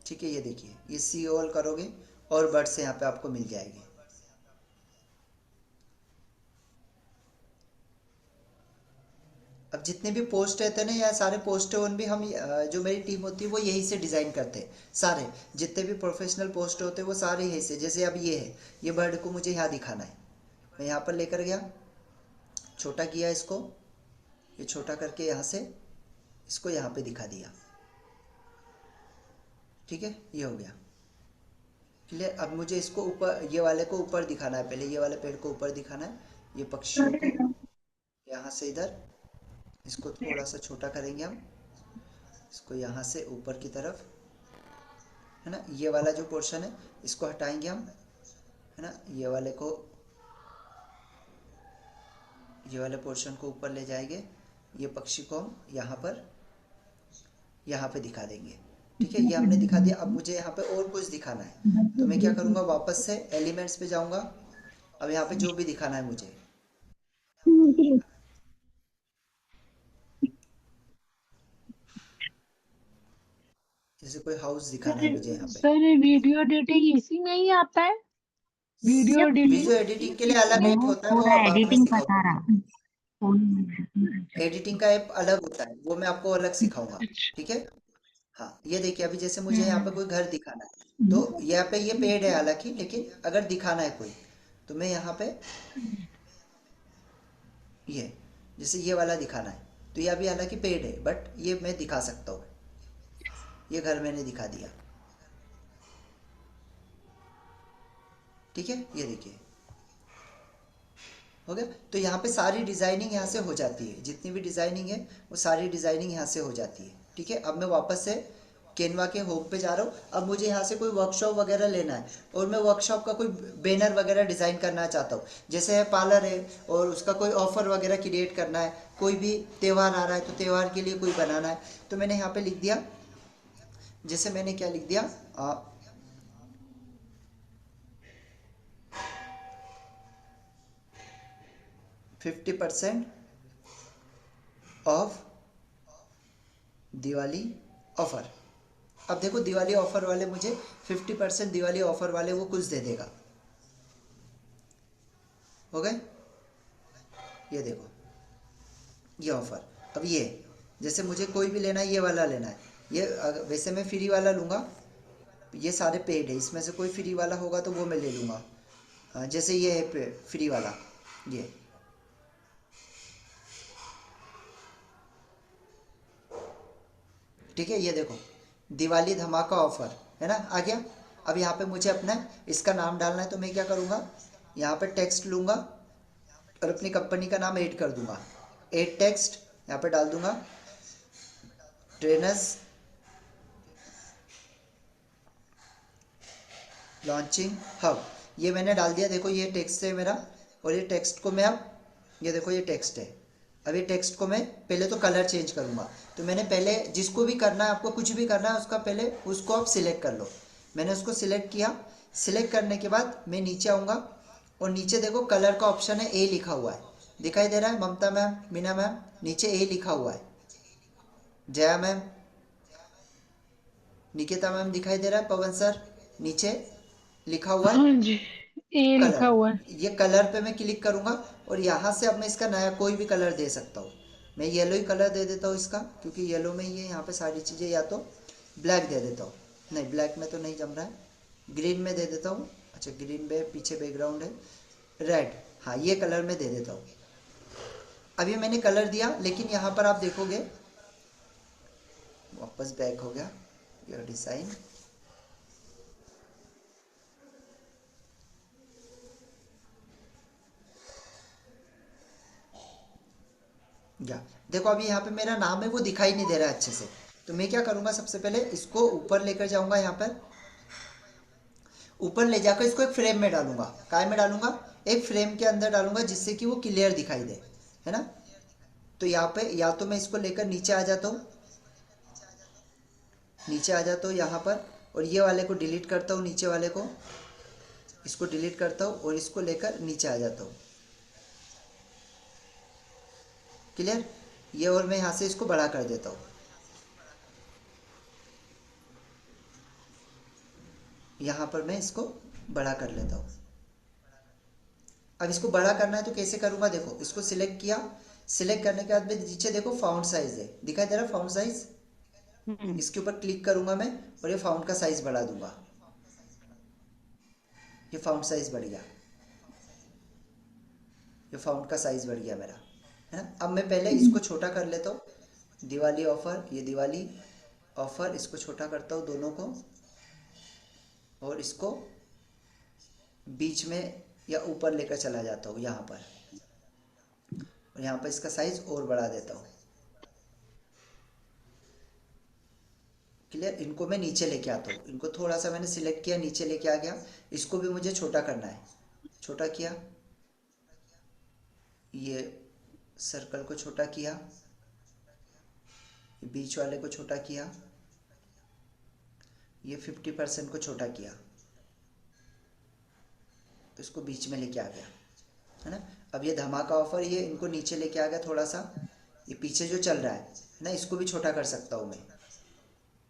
S1: ठीक है। ये देखिए ये सी ऑल करोगे और बर्ड्स यहाँ पे आपको मिल जाएगी। अब जितने भी पोस्ट रहते हैं ना, या सारे पोस्ट वन भी हम जो मेरी टीम होती है वो यही से डिज़ाइन करते हैं। सारे जितने भी प्रोफेशनल पोस्ट होते हैं वो सारे यही से। जैसे अब ये है, ये बर्ड को मुझे यहाँ दिखाना है, मैं यहाँ पर लेकर गया, छोटा किया इसको, ये छोटा करके यहाँ से इसको यहाँ पे दिखा दिया, ठीक है। ये हो गया क्लियर। अब मुझे इसको ऊपर, ये वाले को ऊपर दिखाना है, पहले ये वाले पेड़ को ऊपर दिखाना है। ये पक्षियों को यहाँ से इधर, इसको थोड़ा सा छोटा करेंगे हम, इसको यहाँ से ऊपर की तरफ, है ना। ये वाला जो पोर्शन है इसको हटाएंगे हम, है ना। ये वाले पोर्शन को ऊपर ले जाएंगे। ये पक्षी को हम यहाँ पे दिखा देंगे, ठीक है। ये हमने दिखा दिया। अब मुझे यहाँ पे और कुछ दिखाना है तो मैं क्या करूँगा, वापस से एलिमेंट्स पे जाऊँगा। अब यहाँ पे जो भी दिखाना है मुझे, जैसे कोई हाउस दिखाना है मुझे यहाँ पे।
S3: सर वीडियो एडिटिंग इसी में ही आता है, वीडियो एडिटिंग।
S1: वीडियो एडिटिंग के लिए अलग ऐप होता है, वो
S5: पूरा
S1: बाद में
S5: एडिटिंग बता
S1: सिखाऊंगा।
S5: रहा।
S1: एडिटिंग का ऐप अलग होता है, वो मैं आपको अलग सिखाऊंगा, ठीक है। हाँ ये देखिए अभी जैसे मुझे यहाँ पे कोई घर दिखाना है तो यहाँ पे ये पेड़ है हालांकि, लेकिन अगर दिखाना है कोई तो मैं यहाँ पे ये, जैसे ये वाला दिखाना है तो ये अभी हालांकि पेड़ है बट ये मैं दिखा सकता हूँ। ये घर मैंने दिखा दिया, ठीक है, ये देखिए हो गया। तो यहाँ पे सारी डिज़ाइनिंग यहाँ से हो जाती है, जितनी भी डिज़ाइनिंग है वो सारी डिज़ाइनिंग यहाँ से हो जाती है। ठीक है, अब मैं वापस से कैनवा के होम पे जा रहा हूँ। अब मुझे यहाँ से कोई वर्कशॉप वगैरह लेना है और मैं वर्कशॉप का कोई बैनर वगैरह डिज़ाइन करना चाहता हूँ। जैसे है पार्लर है और उसका कोई ऑफ़र वगैरह क्रिएट करना है, कोई भी त्यौहार आ रहा है तो त्यौहार के लिए कोई बनाना है। तो मैंने यहाँ पे लिख दिया, जैसे मैंने क्या लिख दिया, 50% ऑफ दिवाली ऑफर। अब देखो दिवाली ऑफर वाले मुझे 50% दिवाली ऑफर वाले वो कुछ दे देगा। हो गए, ये देखो ये ऑफर। अब ये जैसे मुझे कोई भी लेना है, ये वाला लेना है, ये वैसे मैं फ्री वाला लूँगा, ये सारे पेड है, इसमें से कोई फ्री वाला होगा तो वो मैं ले लूँगा। जैसे ये है फ्री वाला, ये ठीक है, ये देखो दिवाली धमाका ऑफर है ना, आ गया। अब यहाँ पे मुझे अपना इसका नाम डालना है, तो मैं क्या करूँगा, यहाँ पे टेक्स्ट लूँगा और अपनी कंपनी का नाम ऐड कर दूँगा। ऐड टेक्स्ट यहाँ पे डाल दूँगा, ट्रेनर्स लॉन्चिंग हब, ये मैंने डाल दिया। देखो ये टेक्स्ट है मेरा, और ये टेक्स्ट को मैं अब, ये देखो ये टेक्स्ट है। अब ये टेक्स्ट को मैं पहले तो कलर चेंज करूँगा। तो मैंने पहले, जिसको भी करना है, आपको कुछ भी करना है उसका पहले उसको आप सिलेक्ट कर लो। मैंने उसको सिलेक्ट किया। सिलेक्ट करने के बाद मैं नीचे आऊँगा और नीचे देखो कलर का ऑप्शन है, ए लिखा हुआ है, दिखाई दे रहा है। ममता मैम, मीना मैम, नीचे ए लिखा हुआ है। जया मैम, निकिता मैम दिखाई दे रहा है। पवन सर, नीचे लिखा हुआ है
S3: हाँ जी, ए लिखा
S1: कलर।
S3: हुआ है।
S1: ये कलर पे मैं क्लिक करूंगा और यहाँ से अब मैं इसका नया कोई भी कलर दे सकता हूँ। मैं येलो ही कलर दे देता हूँ इसका, क्योंकि येलो में ही है यहाँ पे सारी चीज़ें। या तो ब्लैक दे देता हूँ, नहीं ब्लैक में तो नहीं जम रहा है, ग्रीन में दे देता हूँ। अच्छा ग्रीन में पीछे बैकग्राउंड है, रेड, हाँ ये कलर में दे देता हूँ। अभी मैंने कलर दिया, लेकिन यहाँ पर आप देखोगे, वापस बैक हो गया योर डिज़ाइन। या देखो अभी यहाँ पे मेरा नाम है वो दिखाई नहीं दे रहा है अच्छे से। तो मैं क्या करूँगा, सबसे पहले इसको ऊपर लेकर जाऊँगा, यहाँ पर ऊपर ले जाकर इसको एक फ्रेम में डालूंगा। काय में डालूंगा, एक फ्रेम के अंदर डालूंगा, जिससे कि वो क्लियर दिखाई दे, है ना। तो यहाँ पे या तो मैं इसको लेकर नीचे आ जाता हूँ, नीचे आ जाता हूँ यहाँ पर, और ये वाले को डिलीट करता हूँ, नीचे वाले को इसको डिलीट करता हूँ और इसको लेकर नीचे आ जाता हूँ। क्लियर, ये, और मैं यहाँ से इसको बड़ा कर देता हूँ। यहाँ पर मैं इसको बड़ा कर लेता हूँ। अब इसको बड़ा करना है तो कैसे करूँगा, देखो इसको सिलेक्ट किया। सिलेक्ट करने के बाद में नीचे देखो फाउंट साइज है, दिखाई दे रहा है फाउंट साइज। इसके ऊपर क्लिक करूँगा मैं और ये फाउंट का साइज बढ़ा दूंगा। ये फाउंट साइज बढ़ गया, ये फाउंट का साइज बढ़ गया मेरा, है ना। अब मैं पहले इसको छोटा कर लेता हूँ, दिवाली ऑफर, ये दिवाली ऑफर, इसको छोटा करता हूँ दोनों को, और इसको बीच में या ऊपर लेकर चला जाता हूँ यहाँ पर, और यहाँ पर इसका साइज और बढ़ा देता हूँ। क्लियर, इनको मैं नीचे लेके आता हूँ, इनको थोड़ा सा मैंने सिलेक्ट किया, नीचे लेके आ गया। इसको भी मुझे छोटा करना है, छोटा किया, ये सर्कल को छोटा किया, ये बीच वाले को छोटा किया, ये 50% को छोटा किया, तो इसको बीच में लेके आ गया, है ना। अब ये धमाका ऑफर, ये इनको नीचे लेके आ गया थोड़ा सा। ये पीछे जो चल रहा है ना, इसको भी छोटा कर सकता हूँ मैं,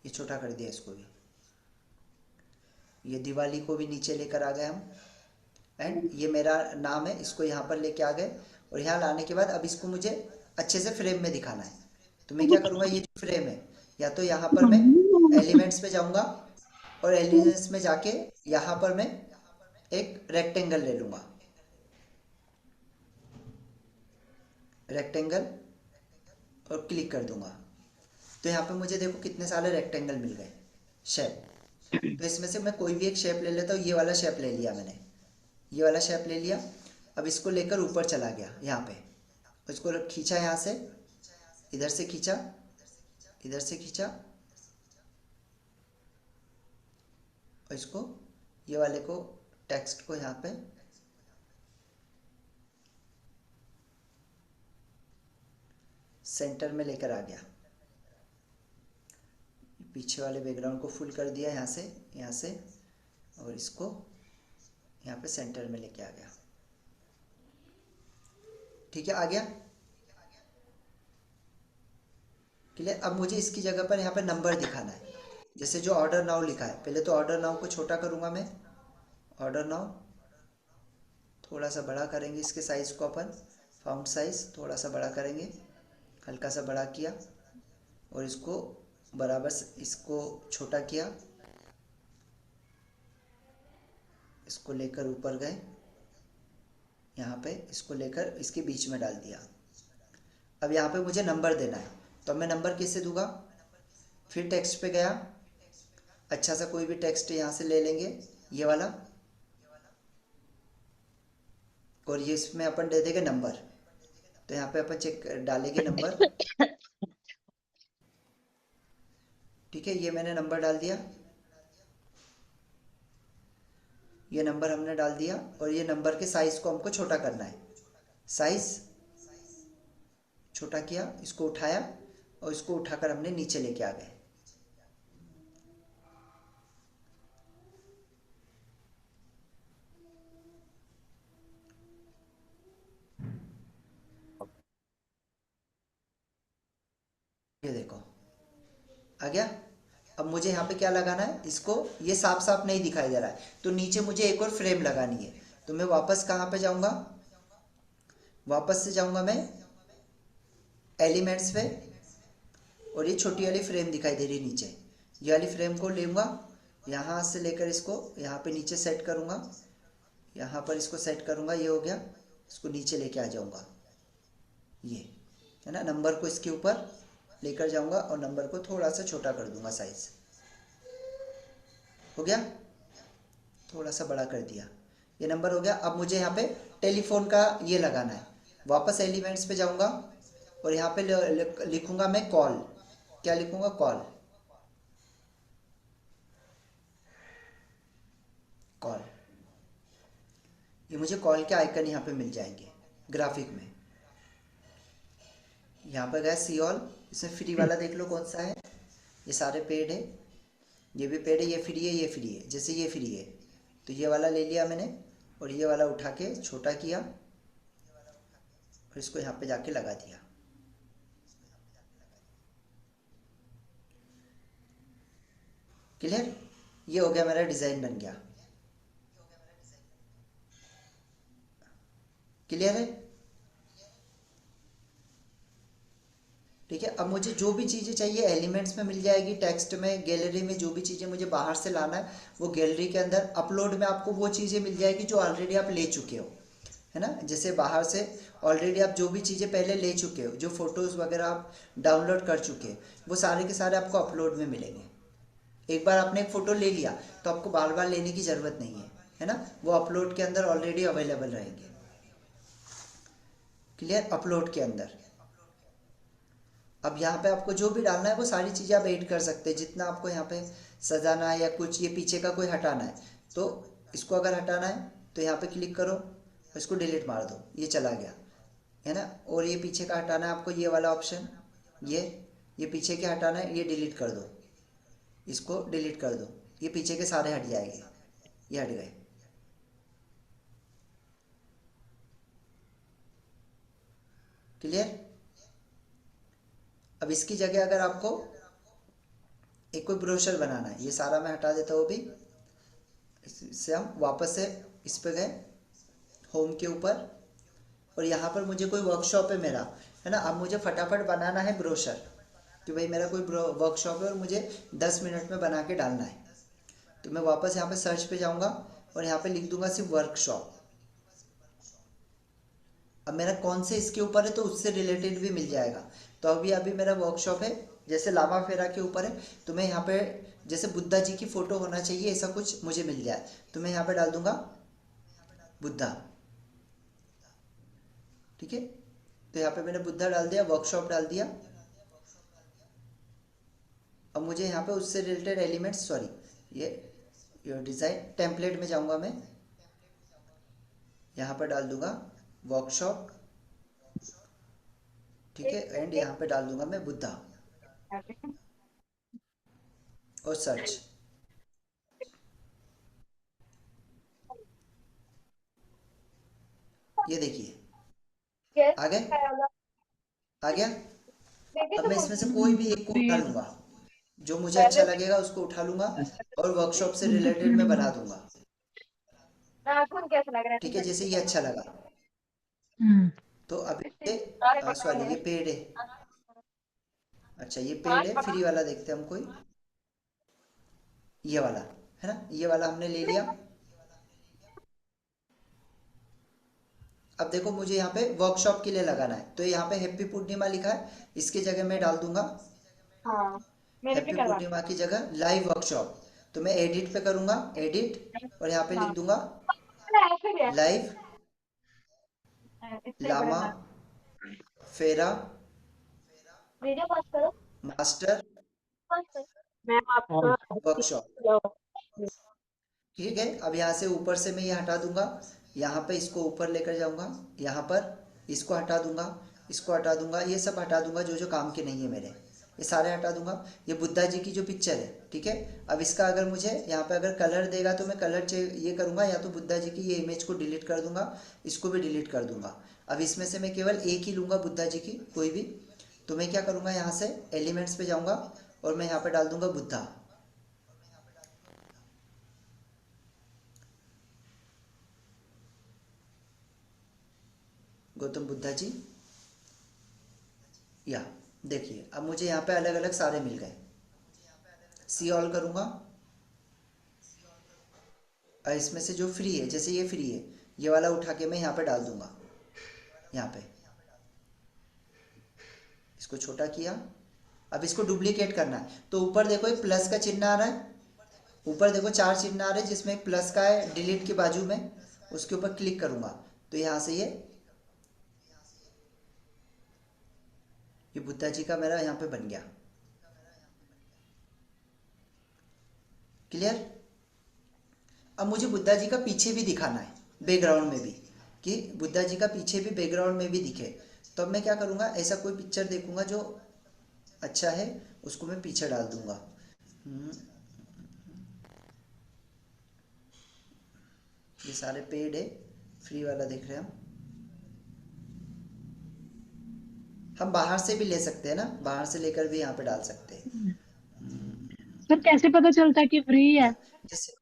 S1: ये छोटा कर दिया इसको भी। ये दिवाली को भी नीचे लेकर आ गए हम, एंड ये मेरा नाम है, इसको यहाँ पर लेके आ गए। और यहाँ लाने के बाद अब इसको मुझे अच्छे से फ्रेम में दिखाना है। तो मैं क्या करूँगा, ये जो फ्रेम है, या तो यहाँ पर मैं एलिमेंट्स पे जाऊँगा और एलिमेंट्स में जाके यहाँ पर मैं एक रेक्टेंगल ले लूँगा, रेक्टेंगल, और क्लिक कर दूंगा। तो यहाँ पे मुझे देखो कितने सारे रेक्टेंगल मिल गए शेप। तो इसमें से मैं कोई भी एक शेप ले लेता हूँ, ये वाला शेप ले लिया मैंने, ये वाला शेप ले लिया। अब इसको लेकर ऊपर चला गया यहाँ पे, इसको खींचा यहाँ से, इधर से खींचा, इधर से खींचा, और इसको ये वाले को टेक्स्ट को यहाँ पे सेंटर में लेकर आ गया। पीछे वाले बैकग्राउंड को फुल कर दिया यहाँ से, और इसको यहाँ पे सेंटर में लेके आ गया। ठीक है, आ गया क्लियर। अब मुझे इसकी जगह पर यहाँ पे नंबर दिखाना है, जैसे जो ऑर्डर नाउ लिखा है। पहले तो ऑर्डर नाउ को छोटा करूँगा मैं, ऑर्डर नाउ थोड़ा सा बड़ा करेंगे, इसके साइज़ को अपन फाउंट साइज थोड़ा सा बड़ा करेंगे, हल्का सा बड़ा किया, और इसको बराबर इसको छोटा किया, इसको लेकर ऊपर गए, यहाँ पे इसको लेकर इसके बीच में डाल दिया। अब यहाँ पे मुझे नंबर देना है, तो मैं नंबर कैसे दूंगा? फिर टेक्स्ट पे गया, अच्छा सा कोई भी टेक्स्ट यहाँ से ले लेंगे, ये वाला, और ये इसमें अपन दे देंगे नंबर। तो यहाँ पे अपन चेक डालेंगे नंबर। ठीक है, ये मैंने नंबर डाल दिया, ये नंबर हमने डाल दिया, और ये नंबर के साइज को हमको छोटा करना है। साइज छोटा किया, इसको उठाया, और इसको उठाकर हमने नीचे लेके आ गए। ये देखो आ गया। अब मुझे यहाँ पे क्या लगाना है, इसको ये साफ साफ नहीं दिखाई दे रहा है, तो नीचे मुझे एक और फ्रेम लगानी है। तो मैं वापस कहाँ पे जाऊँगा, वापस से जाऊँगा मैं एलिमेंट्स पे, और ये छोटी वाली फ्रेम दिखाई दे रही है नीचे, ये वाली फ्रेम को लूँगा, यहाँ से लेकर इसको यहाँ पे नीचे सेट करूँगा, यहाँ पर इसको सेट करूँगा, ये हो गया। इसको नीचे लेके आ जाऊँगा, ये है ना, नंबर को इसके ऊपर लेकर जाऊंगा, और नंबर को थोड़ा सा छोटा कर दूंगा, साइज हो गया, थोड़ा सा बड़ा कर दिया, ये नंबर हो गया। अब मुझे यहाँ पे टेलीफोन का ये लगाना है, वापस एलिमेंट्स पे जाऊंगा, और यहाँ पे लिखूंगा मैं कॉल। क्या लिखूंगा? Call, call. ये मुझे कॉल के आइकन यहाँ पे मिल जाएंगे ग्राफिक में। यहाँ पर गया सी ऑल, इसमें फ्री वाला देख लो कौन सा है, ये सारे पेड है, ये भी पेड है, ये फ्री है, ये फ्री है। जैसे ये फ्री है तो ये वाला ले लिया मैंने, और ये वाला उठा के छोटा किया, और इसको यहाँ पे जाके लगा दिया। क्लियर? ये हो गया, मेरा डिज़ाइन बन गया। क्लियर है? ठीक है। अब मुझे जो भी चीज़ें चाहिए एलिमेंट्स में मिल जाएगी, टेक्स्ट में, गैलरी में, जो भी चीज़ें मुझे बाहर से लाना है वो गैलरी के अंदर, अपलोड में आपको वो चीज़ें मिल जाएगी जो ऑलरेडी आप ले चुके हो, है ना। जैसे बाहर से ऑलरेडी आप जो भी चीज़ें पहले ले चुके हो, जो फोटोज़ वगैरह आप डाउनलोड कर चुके हो, वो सारे के सारे आपको अपलोड में मिलेंगे। एक बार आपने एक फ़ोटो ले लिया तो आपको बार बार लेने की ज़रूरत नहीं है ना, वो अपलोड के अंदर ऑलरेडी अवेलेबल रहेंगे। क्लियर? अपलोड के अंदर अब यहाँ पे आपको जो भी डालना है वो सारी चीज़ें आप ऐड कर सकते हैं, जितना आपको यहाँ पे सजाना है या कुछ, ये पीछे का कोई हटाना है तो इसको अगर हटाना है तो यहाँ पे क्लिक करो, इसको डिलीट मार दो, ये चला गया, है ना। और ये पीछे का हटाना है आपको, ये वाला ऑप्शन, ये पीछे के हटाना है, ये डिलीट कर दो, इसको डिलीट कर दो, ये पीछे के सारे हट जाएंगे, ये हट गए। क्लियर? अब इसकी जगह अगर आपको एक कोई ब्रोशर बनाना है, ये सारा मैं हटा देता हूँ अभी, इससे हम वापस से इस पे गए होम के ऊपर, और यहाँ पर मुझे कोई वर्कशॉप है मेरा, है ना। अब मुझे फटाफट बनाना है ब्रोशर, कि भाई मेरा कोई वर्कशॉप है और मुझे 10 मिनट में बना के डालना है, तो मैं वापस यहाँ पे सर्च पे जाऊँगा और यहाँ पे लिख दूंगा सिर्फ वर्कशॉप। अब मेरा कौन से इसके ऊपर है तो उससे रिलेटेड भी मिल जाएगा। तो अभी मेरा वर्कशॉप है, जैसे लामा फेरा के ऊपर है, तो मैं यहाँ पे जैसे बुद्धा जी की फ़ोटो होना चाहिए ऐसा कुछ मुझे मिल जाए, तो मैं यहाँ पे डाल दूंगा बुद्धा। ठीक है, तो यहाँ पे मैंने बुद्धा डाल दिया, वर्कशॉप डाल दिया। अब मुझे यहाँ पे उससे रिलेटेड एलिमेंट्स, सॉरी, ये डिज़ाइन टेम्पलेट में जाऊँगा मैं, यहाँ पर डाल दूंगा वर्कशॉप। ठीक है, एंड यहाँ पे डाल दूंगा मैं बुद्धा और सर्च। ये देखिए आ गए, आ गया। अब मैं इसमें से कोई भी एक को उठा
S3: पेड़
S1: लूंगा, जो मुझे अच्छा लगेगा उसको उठा लूंगा और वर्कशॉप से
S3: बुद्ध
S1: रिलेटेड मैं
S3: पूर्णिमा।
S1: बना दूंगा। ठीक है, जैसे ये अच्छा लगा
S3: हम्म।
S1: तो अभी ये, सॉरी, ये पेड़ है। अच्छा, ये पेड़ है, फ्री वाला देखते हैं हम कोई, ये वाला है ना, ये वाला हमने ले लिया। अब देखो मुझे यहाँ पे वर्कशॉप के लिए लगाना है, तो यहाँ पे हैप्पी पूर्णिमा लिखा है, इसकी जगह मैं डाल दूंगा
S4: हाँ मेरे भी
S1: हैप्पी
S4: करवा
S1: पूर्णिमा की जगह लाइव वर्कशॉप। तो मैं एडिट पे करूंगा, एडिट, और यहाँ पे लिख
S4: हाँ
S1: दूंगा
S4: ऐसे ही है
S1: लाइव
S4: इससे बड़ा
S1: लामा
S4: ना
S1: फेरा
S4: वीडियो पॉज करो
S1: मास्टर
S4: मैं आपका
S1: वर्कशॉप। ठीक है, अब यहाँ से ऊपर से मैं ये हटा दूंगा, यहाँ पे इसको ऊपर लेकर जाऊंगा, यहाँ पर इसको हटा दूंगा, इसको हटा दूंगा, ये सब हटा दूंगा जो जो काम के नहीं है मेरे, ये सारे हटा दूंगा। ये बुद्धा जी की जो पिक्चर है, ठीक है, अब इसका अगर मुझे यहाँ पे अगर कलर देगा तो मैं कलर ये करूँगा, या तो बुद्धा जी की ये इमेज को डिलीट कर दूंगा, इसको भी डिलीट कर दूंगा। अब इसमें से मैं केवल एक ही लूँगा बुद्धा जी की, कोई भी। तो मैं क्या करूँगा, यहाँ से एलिमेंट्स पे जाऊँगा और मैं यहाँ पे डाल दूंगा बुद्धा। गौतम बुद्धा जी, या देखिए अब मुझे यहाँ पे अलग अलग सारे मिल गए। सी ऑल करूँगा और इसमें से जो फ्री है, जैसे ये फ्री है, ये वाला उठा के मैं यहाँ पे डाल दूंगा, यहाँ पे इसको छोटा किया। अब इसको डुप्लीकेट करना है, तो ऊपर देखो एक प्लस का चिन्ह आ रहा है, ऊपर देखो 4 चिन्ह आ रहे हैं जिसमें एक प्लस का है डिलीट के बाजू में, उसके ऊपर क्लिक करूँगा तो यहाँ से ये बुद्धा जी का मेरा यहाँ पे बन गया। क्लियर। अब मुझे बुद्धा जी का पीछे भी दिखाना है, बैकग्राउंड में भी, कि बुद्धा जी का पीछे भी बैकग्राउंड में भी दिखे। तो अब मैं क्या करूँगा, ऐसा कोई पिक्चर देखूंगा जो अच्छा है, उसको मैं पीछे डाल दूंगा। ये सारे पेड है, फ्री वाला देख रहे हैं हम बाहर से भी ले सकते हैं ना, बाहर से लेकर भी यहाँ पे डाल सकते हैं।
S3: सर कैसे पता चलता है कि फ्री है,
S1: या जैसे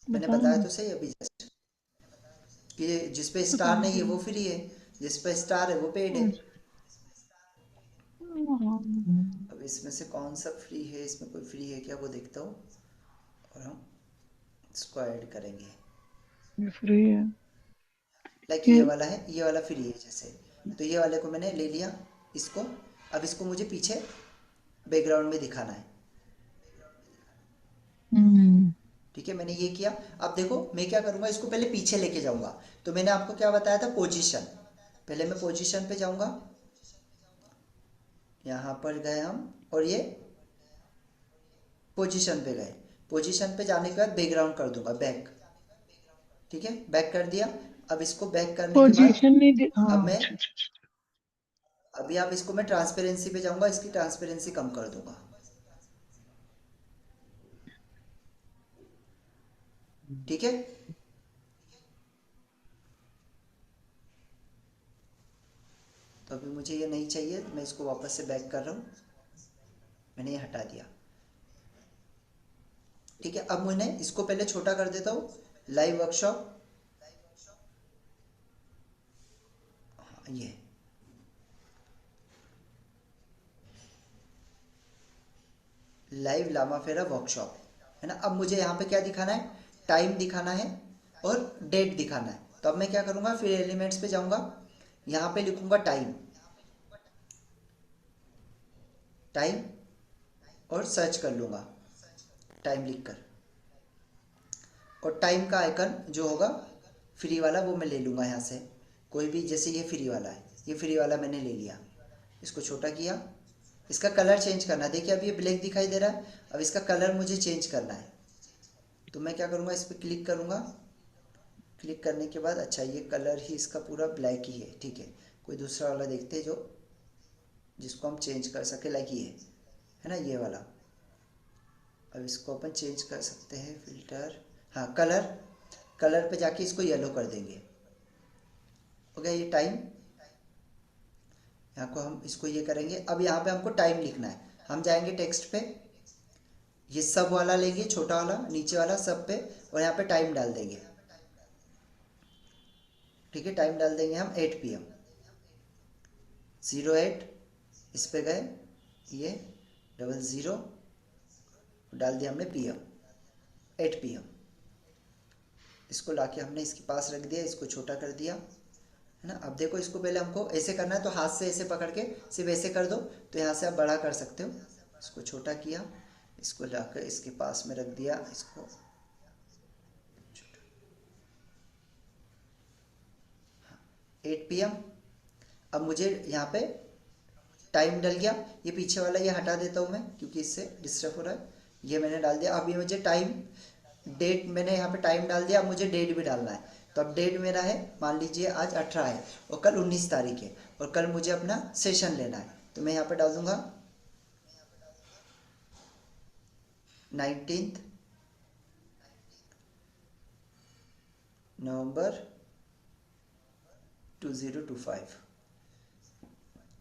S1: मैंने
S3: बताओ
S1: बताया
S3: ना।
S1: तो सही अभी जस्ट, कि जिस पे स्टार नहीं है वो फ्री है, जिस पे स्टार है वो पेड है। अब इसमें से कौन सा फ्री है, इसमें कोई फ्री है क्या वो देखता हूँ, और हम इसको ऐड करेंगे।
S3: फ्री है
S1: लाइक
S3: ये।
S1: ये वाला है, ये वाला फ्री है जैसे, तो ये वाले को मैंने ले लिया इसको। अब इसको मुझे पीछे बैकग्राउंड में दिखाना है।
S3: हम्म।
S1: ठीक है, मैंने ये किया। अब देखो मैं क्या करूँगा, इसको पहले पीछे लेके जाऊँगा। तो मैंने आपको क्या बताया था, पोजीशन, पहले मैं पोजीशन पे जाऊँगा, यहाँ पर गए हम, और ये पोजीशन पे गए। पोजीशन पे जाने के बाद बैकग्राउंड कर दूंगा बैक। ठीक है, बैक कर दिया। अब इसको बैक करने के बाद
S3: पोजीशन नहीं
S1: अब
S3: हाँ,
S1: मैं,
S3: अच्छा अच्छा अच्छा।
S1: अभी आप इसको मैं ट्रांसपेरेंसी पे जाऊंगा, इसकी ट्रांसपेरेंसी कम कर दूंगा। ठीक है, तो अभी मुझे ये नहीं चाहिए, मैं इसको वापस से बैक कर रहा हूँ, मैंने ये हटा दिया। ठीक है, अब मैंने इसको पहले छोटा कर देता हूँ, लाइव वर्कशॉप, ये लाइव लामा फेरा वर्कशॉप है ना। अब मुझे यहाँ पे क्या दिखाना है, टाइम दिखाना है और डेट दिखाना है। तो अब मैं क्या करूँगा, फिर एलिमेंट्स पे जाऊँगा, यहाँ पे लिखूँगा टाइम, टाइम, और सर्च कर लूँगा टाइम लिखकर। और टाइम का आइकन जो होगा फ्री वाला वो मैं ले लूँगा यहाँ से, कोई भी, जैसे ये फ्री वाला है, ये फ्री वाला मैंने ले लिया, इसको छोटा किया। इसका कलर चेंज करना है, देखिए अब ये ब्लैक दिखाई दे रहा है, अब इसका कलर मुझे चेंज करना है, तो मैं क्या करूँगा, इस पर क्लिक करूँगा। क्लिक करने के बाद अच्छा ये कलर ही इसका पूरा ब्लैक ही है, ठीक है। कोई दूसरा वाला देखते हैं जो जिसको हम चेंज कर सके, लाइक ये है ना, ये वाला। अब इसको अपन चेंज कर सकते हैं, फिल्टर, हाँ कलर, कलर पे जाके इसको येलो कर देंगे। हो गया ये टाइम। यहाँ को हम इसको ये करेंगे। अब यहाँ पे हमको टाइम लिखना है, हम जाएंगे टेक्स्ट पे, ये सब वाला लेंगे, छोटा वाला नीचे वाला सब पे, और यहाँ पे टाइम डाल देंगे, ठीक है। टाइम डाल देंगे हम 8 PM, 08, इस पे गए, ये 00 डाल दिया हमने PM, 8 PM। इसको लाके हमने इसके पास रख दिया, इसको छोटा कर दिया, है ना। अब देखो इसको पहले हमको ऐसे करना है, तो हाथ से ऐसे पकड़ के सिर्फ ऐसे कर दो, तो यहाँ से आप बड़ा कर सकते हो। इसको छोटा किया, इसको लाकर इसके पास में रख दिया, इसको 8 PM। अब मुझे यहाँ पे टाइम डल गया, ये पीछे वाला ये हटा देता हूँ मैं, क्योंकि इससे डिस्टर्ब हो रहा है। ये मैंने डाल दिया। अब ये मुझे टाइम, डेट मैंने यहाँ पे टाइम डाल दिया, अब मुझे डेट भी डालना है। तो अब डेट मेरा है, मान लीजिए आज 18 है और कल 19 तारीख है, और कल मुझे अपना सेशन लेना है, तो मैं यहाँ पे डाल दूंगा 19 नवंबर 2025,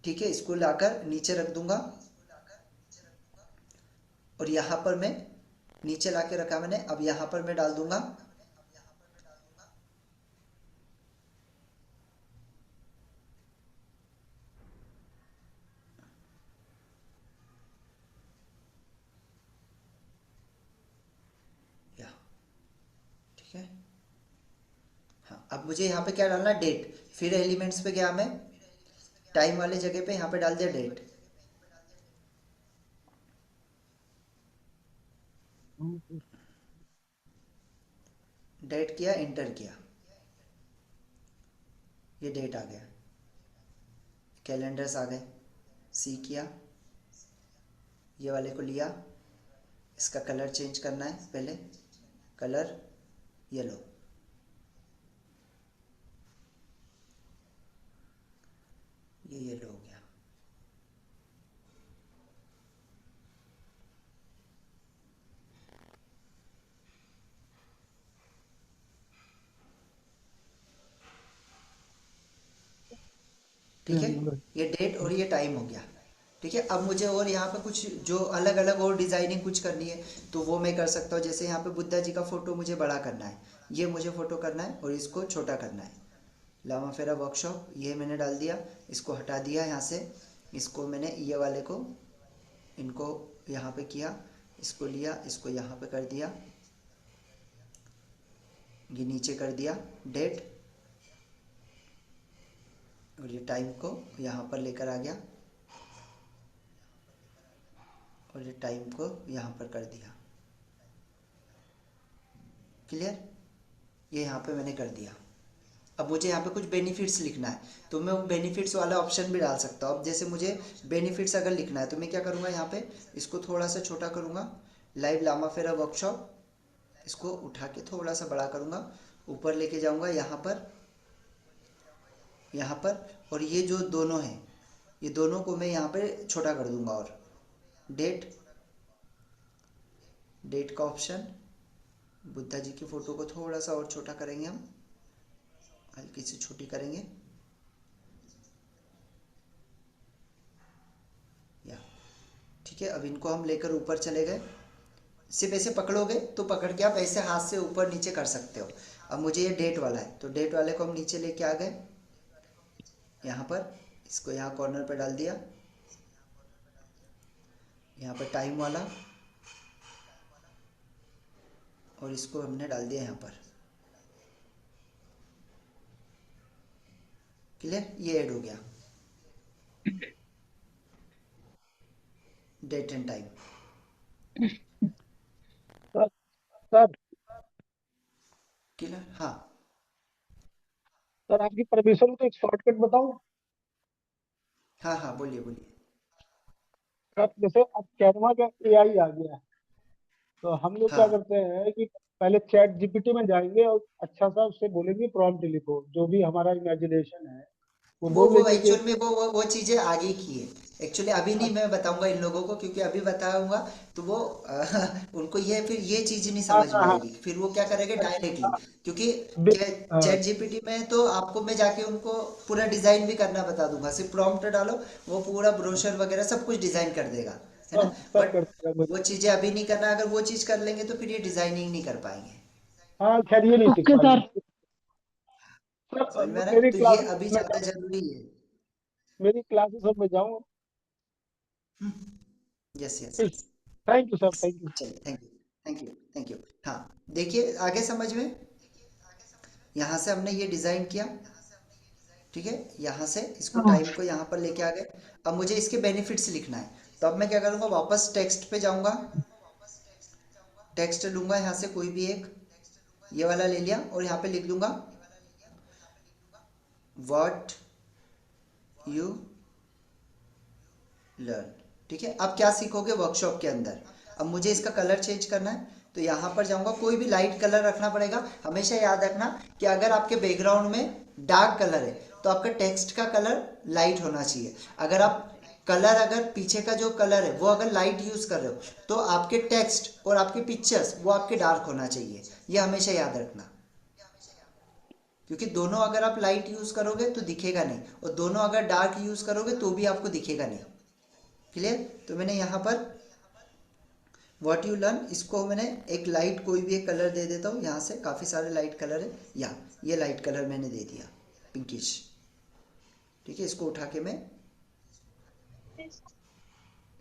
S1: ठीक है। इसको लाकर नीचे रख दूंगा, और यहाँ पर मैं नीचे लाके रखा मैंने, अब यहाँ पर मैं डाल दूंगा या, ठीक है। हाँ, अब मुझे यहाँ पे क्या डालना है, डेट। फिर एलिमेंट्स पे गया मैं, टाइम वाले जगह पे यहाँ पे डाल दिया डेट, डेट किया, एंटर किया, ये डेट आ गया। कैलेंडर्स आ गए, सी किया, ये वाले को लिया, इसका कलर चेंज करना है पहले, कलर येलो, ये येलो हो गया। ठीक है, ये डेट और ये टाइम हो गया, ठीक है। अब मुझे और यहाँ पे कुछ जो अलग अलग और डिज़ाइनिंग कुछ करनी है, तो वो मैं कर सकता हूँ। जैसे यहाँ पे बुद्धा जी का फ़ोटो मुझे बड़ा करना है, ये मुझे फ़ोटो करना है, और इसको छोटा करना है। लामा फेरा वर्कशॉप ये मैंने डाल दिया, इसको हटा दिया यहाँ से, इसको मैंने ये वाले को, इनको यहाँ पे किया, इसको लिया, इसको यहाँ पे कर दिया, ये नीचे कर दिया डेट, और ये टाइम को यहाँ पर लेकर आ गया, और ये टाइम को यहाँ पर कर दिया। क्लियर, ये यहाँ पे मैंने कर दिया। अब मुझे यहाँ पे कुछ बेनिफिट्स लिखना है, तो मैं वो बेनिफिट्स वाला ऑप्शन भी डाल सकता हूँ। अब जैसे मुझे बेनिफिट्स अगर लिखना है, तो मैं क्या करूँगा, यहाँ पे इसको थोड़ा सा छोटा करूँगा, लाइव लामा फेरा वर्कशॉप, इसको उठा के थोड़ा सा बड़ा करूँगा, ऊपर लेके जाऊँगा यहाँ पर, यहाँ पर, और ये जो दोनों हैं, ये दोनों को मैं यहाँ पे छोटा कर दूँगा, और डेट, डेट का ऑप्शन, बुद्धा जी की फ़ोटो को थोड़ा सा और छोटा करेंगे हम, हल्की सी छोटी करेंगे, या ठीक है। अब इनको हम लेकर ऊपर चले गए, सिर्फ ऐसे पकड़ोगे तो पकड़ के आप ऐसे हाथ से ऊपर नीचे कर सकते हो। अब मुझे ये डेट वाला है, तो डेट वाले को हम नीचे लेके आ गए, यहाँ पर इसको यहाँ कॉर्नर पर डाल दिया, यहाँ पर टाइम वाला, और इसको हमने डाल दिया यहाँ पर। क्लियर, ये ऐड हो गया, date and time.
S2: Sir
S1: clear? हाँ
S2: सर आपकी परमिशन हो तो एक शॉर्टकट बताऊं।
S1: हाँ हाँ, बोलिए बोलिए।
S2: सर जैसे अब कैनवा का एआई आ गया है, तो हम लोग क्या
S1: हाँ,
S2: करते हैं कि पहले चैट जीपीटी में जाएंगे और अच्छा सा उससे बोलेंगे प्रॉम्प्ट लिखो, जो भी हमारा इमेजिनेशन है वो बोल
S1: वो
S2: देंगे कि
S1: एक्चुअल में वो चीज़ें आगे की है। एक्चुअली अभी नहीं मैं बताऊंगा इन लोगों को, क्योंकि अभी बताऊंगा तो वो उनको ये फिर ये चीज़ नहीं
S2: हाँ
S1: समझ में
S2: हाँ हाँ,
S1: आएगी, फिर वो क्या करेंगे डायरेक्टली।
S2: हाँ,
S1: क्योंकि
S2: बि- हाँ,
S1: चैट जीपीटी में तो आपको मैं जाके उनको पूरा डिज़ाइन भी करना बता दूंगा, सिर्फ प्रॉम्प्ट डालो वो पूरा ब्रोशर वगैरह सब कुछ डिज़ाइन कर देगा, है ना।
S2: सब
S1: बट
S2: कर देगा मुझे।
S1: वो चीज़ें अभी नहीं करना, अगर वो चीज़ कर लेंगे तो फिर ये डिज़ाइनिंग नहीं कर पाएंगे।
S2: हाँ खैर ये नहीं सीख
S3: ओके सर।
S2: पाएंगे। सर
S1: समझ में आ रहा है?
S2: मेरी
S1: तो ये
S2: क्लासेस
S1: अभी
S2: में
S1: ज़्यादा जरूरी है।
S2: मेरी क्लासेस में जाऊँ।
S1: यस यस
S2: ठीक।
S1: Yes.
S2: Thank you sir, thank you.
S1: चलिए, thank you thank you thank you. हाँ, देखिए आगे समझ में, यहाँ से हमने ये डिज़ाइन किया, ठीक है, यहाँ से इसको
S3: हाँ
S1: टाइम को यहाँ पर लेके आ गए। अब मुझे इसके बेनिफिट्स लिखना है, तो अब मैं क्या करूँगा, वापस टेक्स्ट पे जाऊँगा, टेक्स्ट लूँगा यहाँ से कोई भी एक, ये वाला ले लिया और यहाँ पे लिख दूँगा व्हाट यू लर्न। ठीक है, अब क्या सीखोगे वर्कशॉप के अंदर। अब मुझे इसका कलर चेंज करना है, तो यहाँ पर जाऊँगा, कोई भी लाइट कलर रखना पड़ेगा। हमेशा याद रखना कि अगर आपके बैकग्राउंड में डार्क कलर है तो आपका टेक्स्ट का कलर लाइट होना चाहिए। अगर आप कलर, अगर पीछे का जो कलर है वो अगर लाइट यूज़ कर रहे हो तो आपके टेक्स्ट और आपके पिक्चर्स वो आपके डार्क होना चाहिए। ये हमेशा याद रखना, क्योंकि दोनों अगर आप लाइट यूज़ करोगे तो दिखेगा नहीं, और दोनों अगर डार्क यूज़ करोगे तो भी आपको दिखेगा नहीं। क्लियर? तो मैंने यहाँ पर व्हाट यू लर्न, इसको मैंने एक लाइट कोई भी एक कलर दे देता हूँ। यहाँ से काफ़ी सारे लाइट कलर है, या ये लाइट कलर मैंने दे दिया, पिंकिश। ठीक है, इसको उठा के मैं,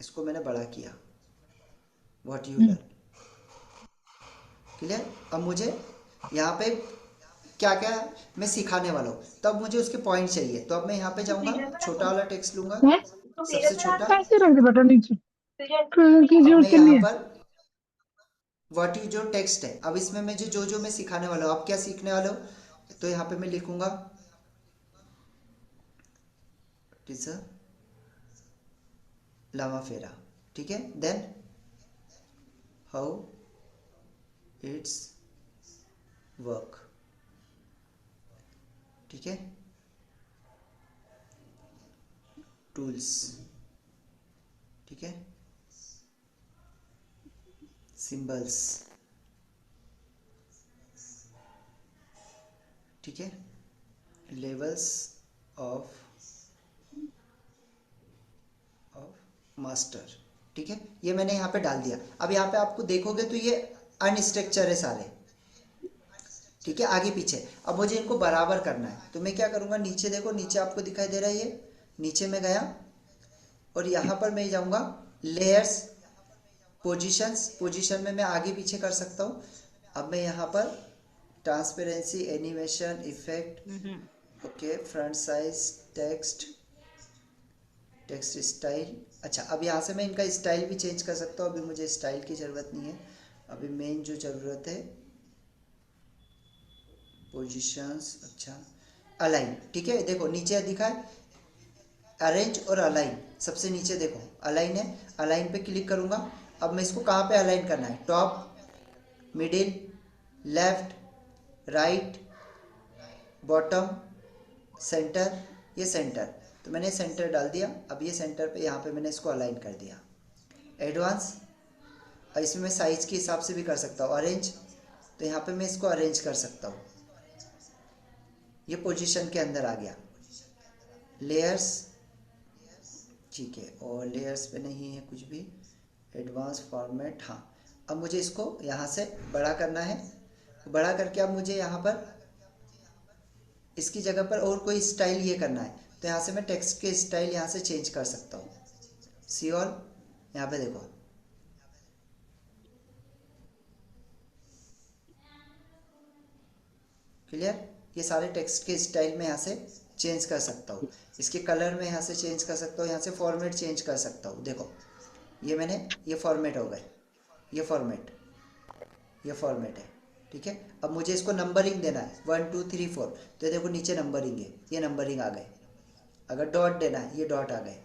S1: इसको मैंने बड़ा किया, व्हाट यू लर्न। क्लियर? अब मुझे यहाँ पे क्या क्या मैं सिखाने वाला हूँ, तब मुझे उसके पॉइंट चाहिए, तो अब मैं यहाँ पे जाऊँगा, छोटा वाला टेक्स्ट लूँगा,
S3: है?
S1: सबसे छोटा।
S3: पैसे रख दे बेटा नीचे, की
S1: अब
S3: जरूरत
S1: मैं
S3: तो नहीं
S1: यहाँ
S3: है।
S1: पर व्हाट यू जो टेक्स्ट है, अब इसमें मैं जो मैं सिखाने वाला हूँ, आप क्या सीखने वाले हो, तो यहाँ पे मैं लिखूंगा टीचर लामा फेरा। ठीक है, देन हाउ इट्स वर्क। ठीक है, टूल्स। ठीक है, सिंबल्स। ठीक है, लेवल्स ऑफ मास्टर। ठीक है, ये मैंने यहाँ पे डाल दिया। अब यहाँ पे आपको देखोगे तो ये अनस्ट्रक्चर है सारे। ठीक है, आगे पीछे। अब मुझे इनको बराबर करना है, तो मैं क्या करूँगा, नीचे देखो, नीचे आपको दिखाई दे रहा है ये, नीचे में गया और यहाँ पर मैं जाऊँगा लेयर्स, पोजीशंस। पोजीशन में मैं आगे पीछे कर सकता हूँ। अब मैं यहाँ पर transparency, animation, effect, okay, front size, text, text style. अच्छा, अब यहाँ से मैं इनका स्टाइल भी चेंज कर सकता हूँ, अभी मुझे स्टाइल की ज़रूरत नहीं है। अभी मेन जो ज़रूरत है पोजीशंस, अच्छा, अलाइन। ठीक है, देखो नीचे दिखा है अरेंज और अलाइन, सबसे नीचे देखो अलाइन है, अलाइन पे क्लिक करूँगा। अब मैं इसको कहाँ पे अलाइन करना है, top, middle, left, right, bottom, centre, ये सेंटर, तो मैंने सेंटर डाल दिया। अब ये सेंटर पे यहाँ पे मैंने इसको अलाइन कर दिया। एडवांस, और इसमें मैं साइज के हिसाब से भी कर सकता हूँ। अरेंज, तो यहाँ पे मैं इसको अरेंज कर सकता हूँ, ये पोजीशन के अंदर आ गया। लेयर्स, ठीक है, और लेयर्स पे नहीं है कुछ भी। एडवांस फॉर्मेट, हाँ। अब मुझे इसको यहाँ से बड़ा करना है, बड़ा करके अब मुझे यहाँ पर इसकी जगह पर और कोई स्टाइल ये करना है, तो यहाँ से मैं टेक्स्ट के स्टाइल यहाँ से चेंज कर सकता हूँ। सी ऑल, यहाँ पे देखो, क्लियर? ये सारे टेक्स्ट के स्टाइल में यहाँ से चेंज कर सकता हूँ, इसके कलर में यहाँ से चेंज कर सकता हूँ, यहाँ से फॉर्मेट चेंज कर सकता हूँ। देखो ये मैंने, ये फॉर्मेट हो गए, ये फॉर्मेट, ये फॉर्मेट है। ठीक है। अब मुझे इसको नंबरिंग देना है 1 2 3 4, तो ये देखो नीचे नंबरिंग है, ये नंबरिंग आ गए। अगर डॉट देना है ये डॉट आ गए।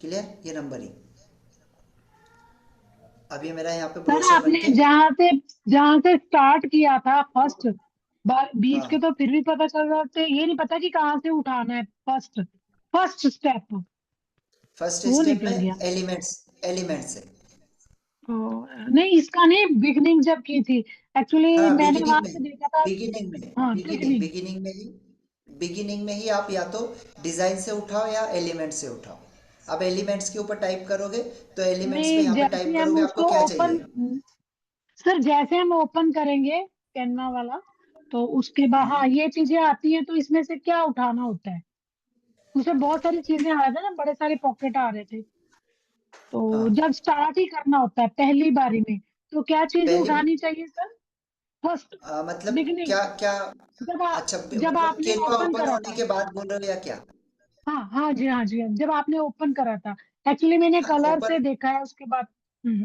S1: क्लियर, ये नंबरिंग। अब ये मेरा यहाँ पे
S3: सर
S1: ब्रोशर बन
S3: आपने
S1: के,
S3: जहाँ से स्टार्ट किया था फर्स्ट, बीच के
S1: हाँ
S3: तो फिर भी पता चल रहा था, ये नहीं पता कि कहाँ से उठाना है। फर्स्ट फर्स्ट स्टेप
S1: फर्स्ट
S3: वो
S1: स्टेप
S3: निकल
S1: में
S3: गया।
S1: एलिमेंट्स है।
S3: नहीं, इसका नहीं, बिगनिंग जब की थी एक्चुअली
S1: हाँ
S3: मैंने वहां से देखा था। हाँ, बिगनिंग।
S1: बिगिनिंग में ही आप या तो डिजाइन से उठाओ या एलिमेंट से उठाओ। अब एलिमेंट्स के ऊपर टाइप करोगे तो एलिमेंट्स में
S3: नहीं,
S1: यहाँ पे टाइप
S3: जैसे हम
S1: करोगे आपको
S3: उसको
S1: क्या
S3: ओपन,
S1: चाहिए।
S3: सर जैसे हम ओपन करेंगे कैनवा वाला, तो उसके बाद
S1: हम्म,
S3: हाँ ये चीजें आती हैं, तो इसमें से क्या उठाना होता है? उसमें बहुत सारी चीजें आ रही थी ना, बड़े सारे पॉकेट आ रहे थे। तो
S1: हाँ
S3: जब स्टार्ट ही करना होता है पहली बारी में, तो क्या चीजें
S1: पहली
S3: उठानी चाहिए सर? फर्स्ट,
S1: मतलब
S3: बिगनिंग,
S1: क्या क्या। अच्छा
S3: जब
S1: मतलब
S3: आपने
S1: केनवा
S3: ओपन
S1: ओपन
S3: करा
S1: होने
S3: था।
S1: के बाद बोल रहे हो या क्या।
S3: हाँ हाँ जी, हाँ जी, हाँ, जब आपने ओपन करा था। एक्चुअली मैंने
S1: हाँ
S3: कलर से
S1: ओपन
S3: देखा है, उसके बाद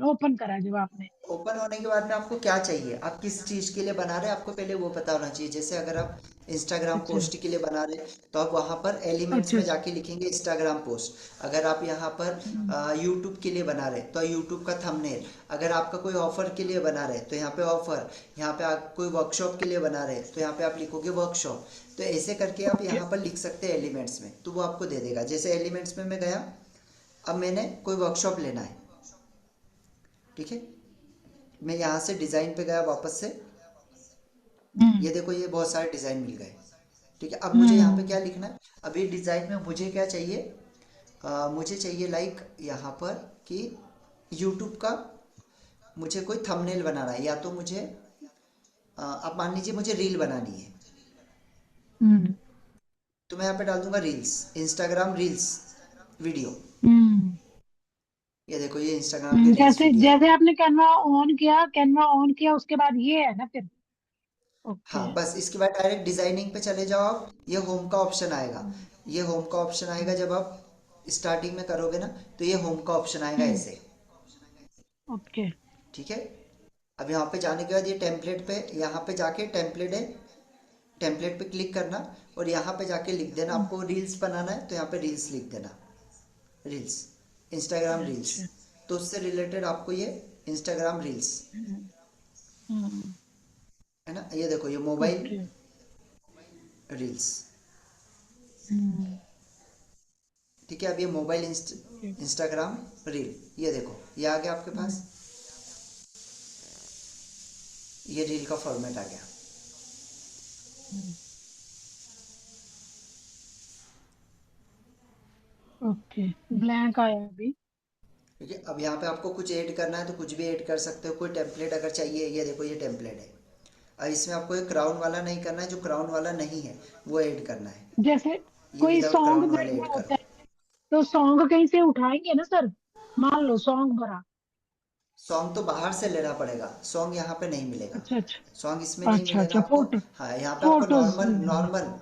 S3: ओपन करा जब आपने।
S1: ओपन होने के बाद में आपको क्या चाहिए, आप किस चीज़ के लिए बना रहे हैं, आपको पहले वो पता होना चाहिए। जैसे अगर आप इंस्टाग्राम
S3: अच्छा
S1: पोस्ट के लिए बना रहे हैं तो आप वहाँ पर एलिमेंट्स
S3: अच्छा
S1: में
S3: अच्छा।
S1: जाके लिखेंगे इंस्टाग्राम पोस्ट। अगर आप यहाँ पर
S3: हम्म,
S1: यूट्यूब के लिए बना रहे हैं तो यूट्यूब का थंबनेल। अगर आपका कोई ऑफर के लिए बना रहे हैं तो यहाँ पे ऑफर। यहाँ पे आप कोई वर्कशॉप के लिए बना रहे हैं तो यहाँ पे आप लिखोगे वर्कशॉप। तो ऐसे करके आप
S3: ओके।
S1: यहाँ पर लिख सकते हैं एलिमेंट्स में, तो वो आपको दे देगा। जैसे एलिमेंट्स में मैं गया, अब मैंने कोई वर्कशॉप लेना है, ठीक है। मैं यहाँ से डिज़ाइन पे गया वापस से,
S3: हम्म
S1: ये देखो ये बहुत सारे डिज़ाइन मिल गए, ठीक है। अब मुझे यहाँ पे
S3: हम्म
S1: क्या लिखना है, अब ये डिज़ाइन में मुझे क्या चाहिए, मुझे चाहिए लाइक यहाँ पर कि यूट्यूब का मुझे कोई थंबनेल बनाना है, या तो मुझे अब मान लीजिए मुझे रील बनानी है,
S3: हम्म
S1: तो मैं यहाँ पे डाल दूंगा रील्स, इंस्टाग्राम रील्स वीडियो।
S3: हम्म
S1: ये देखो ये इंस्टाग्राम के रील्स
S3: जैसे
S1: वीडियो आ
S3: जैसे
S1: गए।
S3: आपने कैनवा ऑन किया, उसके बाद ये है ना फिर? ओके।
S1: हाँ बस इसके बाद डायरेक्ट डिजाइनिंग पे चले जाओ आप, ये होम का ऑप्शन आएगा। ये होम का ऑप्शन आएगा जब आप स्टार्टिंग में करोगे ना, तो ये होम का ऑप्शन आएगा
S3: हम्म
S1: ऐसे,
S3: ओके।
S1: ठीक है। अब यहाँ पे जाने के बाद ये टेम्पलेट पे, यहाँ पे जाके टेम्पलेट है, टेम्पलेट पे क्लिक करना और यहाँ पे जाके लिख देना, आपको रील्स बनाना है तो यहाँ पे रील्स लिख देना, रील्स, इंस्टाग्राम रील्स।
S3: अच्छा।
S1: तो उससे रिलेटेड आपको ये इंस्टाग्राम रील्स,
S3: हम्म हम्म,
S1: है ना। ये देखो ये मोबाइल
S3: ओके।
S1: रील्स,
S3: हम्म
S1: ठीक है। अब ये मोबाइल
S3: ओके।
S1: इंस्टाग्राम रील, ये देखो ये आ गया आपके पास,
S3: हम्म,
S1: ये रील का फॉर्मेट आ गया।
S3: हम्म, ओके। ब्लैंक आया अभी।
S1: ठीक है। अब यहाँ पे आपको कुछ ऐड करना है तो कुछ भी ऐड कर सकते हो, कोई टेम्पलेट अगर चाहिए, ये देखो ये टेम्पलेट है। अब इसमें आपको ये क्राउन वाला नहीं करना है, जो क्राउन वाला नहीं है वो ऐड करना है,
S3: जैसे
S1: ये
S3: कोई
S1: विदाउट
S3: सॉन्ग
S1: क्राउन वाले
S3: भरना
S1: ऐड
S3: होता
S1: करो।
S3: है, तो सॉन्ग कहीं से उठाएंगे ना सर? मान लो सॉन्ग भरा।
S1: सॉन्ग तो बाहर से लेना पड़ेगा, सॉन्ग यहाँ पे नहीं मिलेगा,
S3: अच्छा अच्छा।
S1: सॉन्ग इसमें नहीं
S3: अच्छा
S1: मिलेगा
S3: अच्छा,
S1: आपको।
S3: फोटो,
S1: हाँ यहाँ पे आपको
S3: फोटोज
S1: नॉर्मल
S3: मिलेंगे।
S1: नॉर्मल,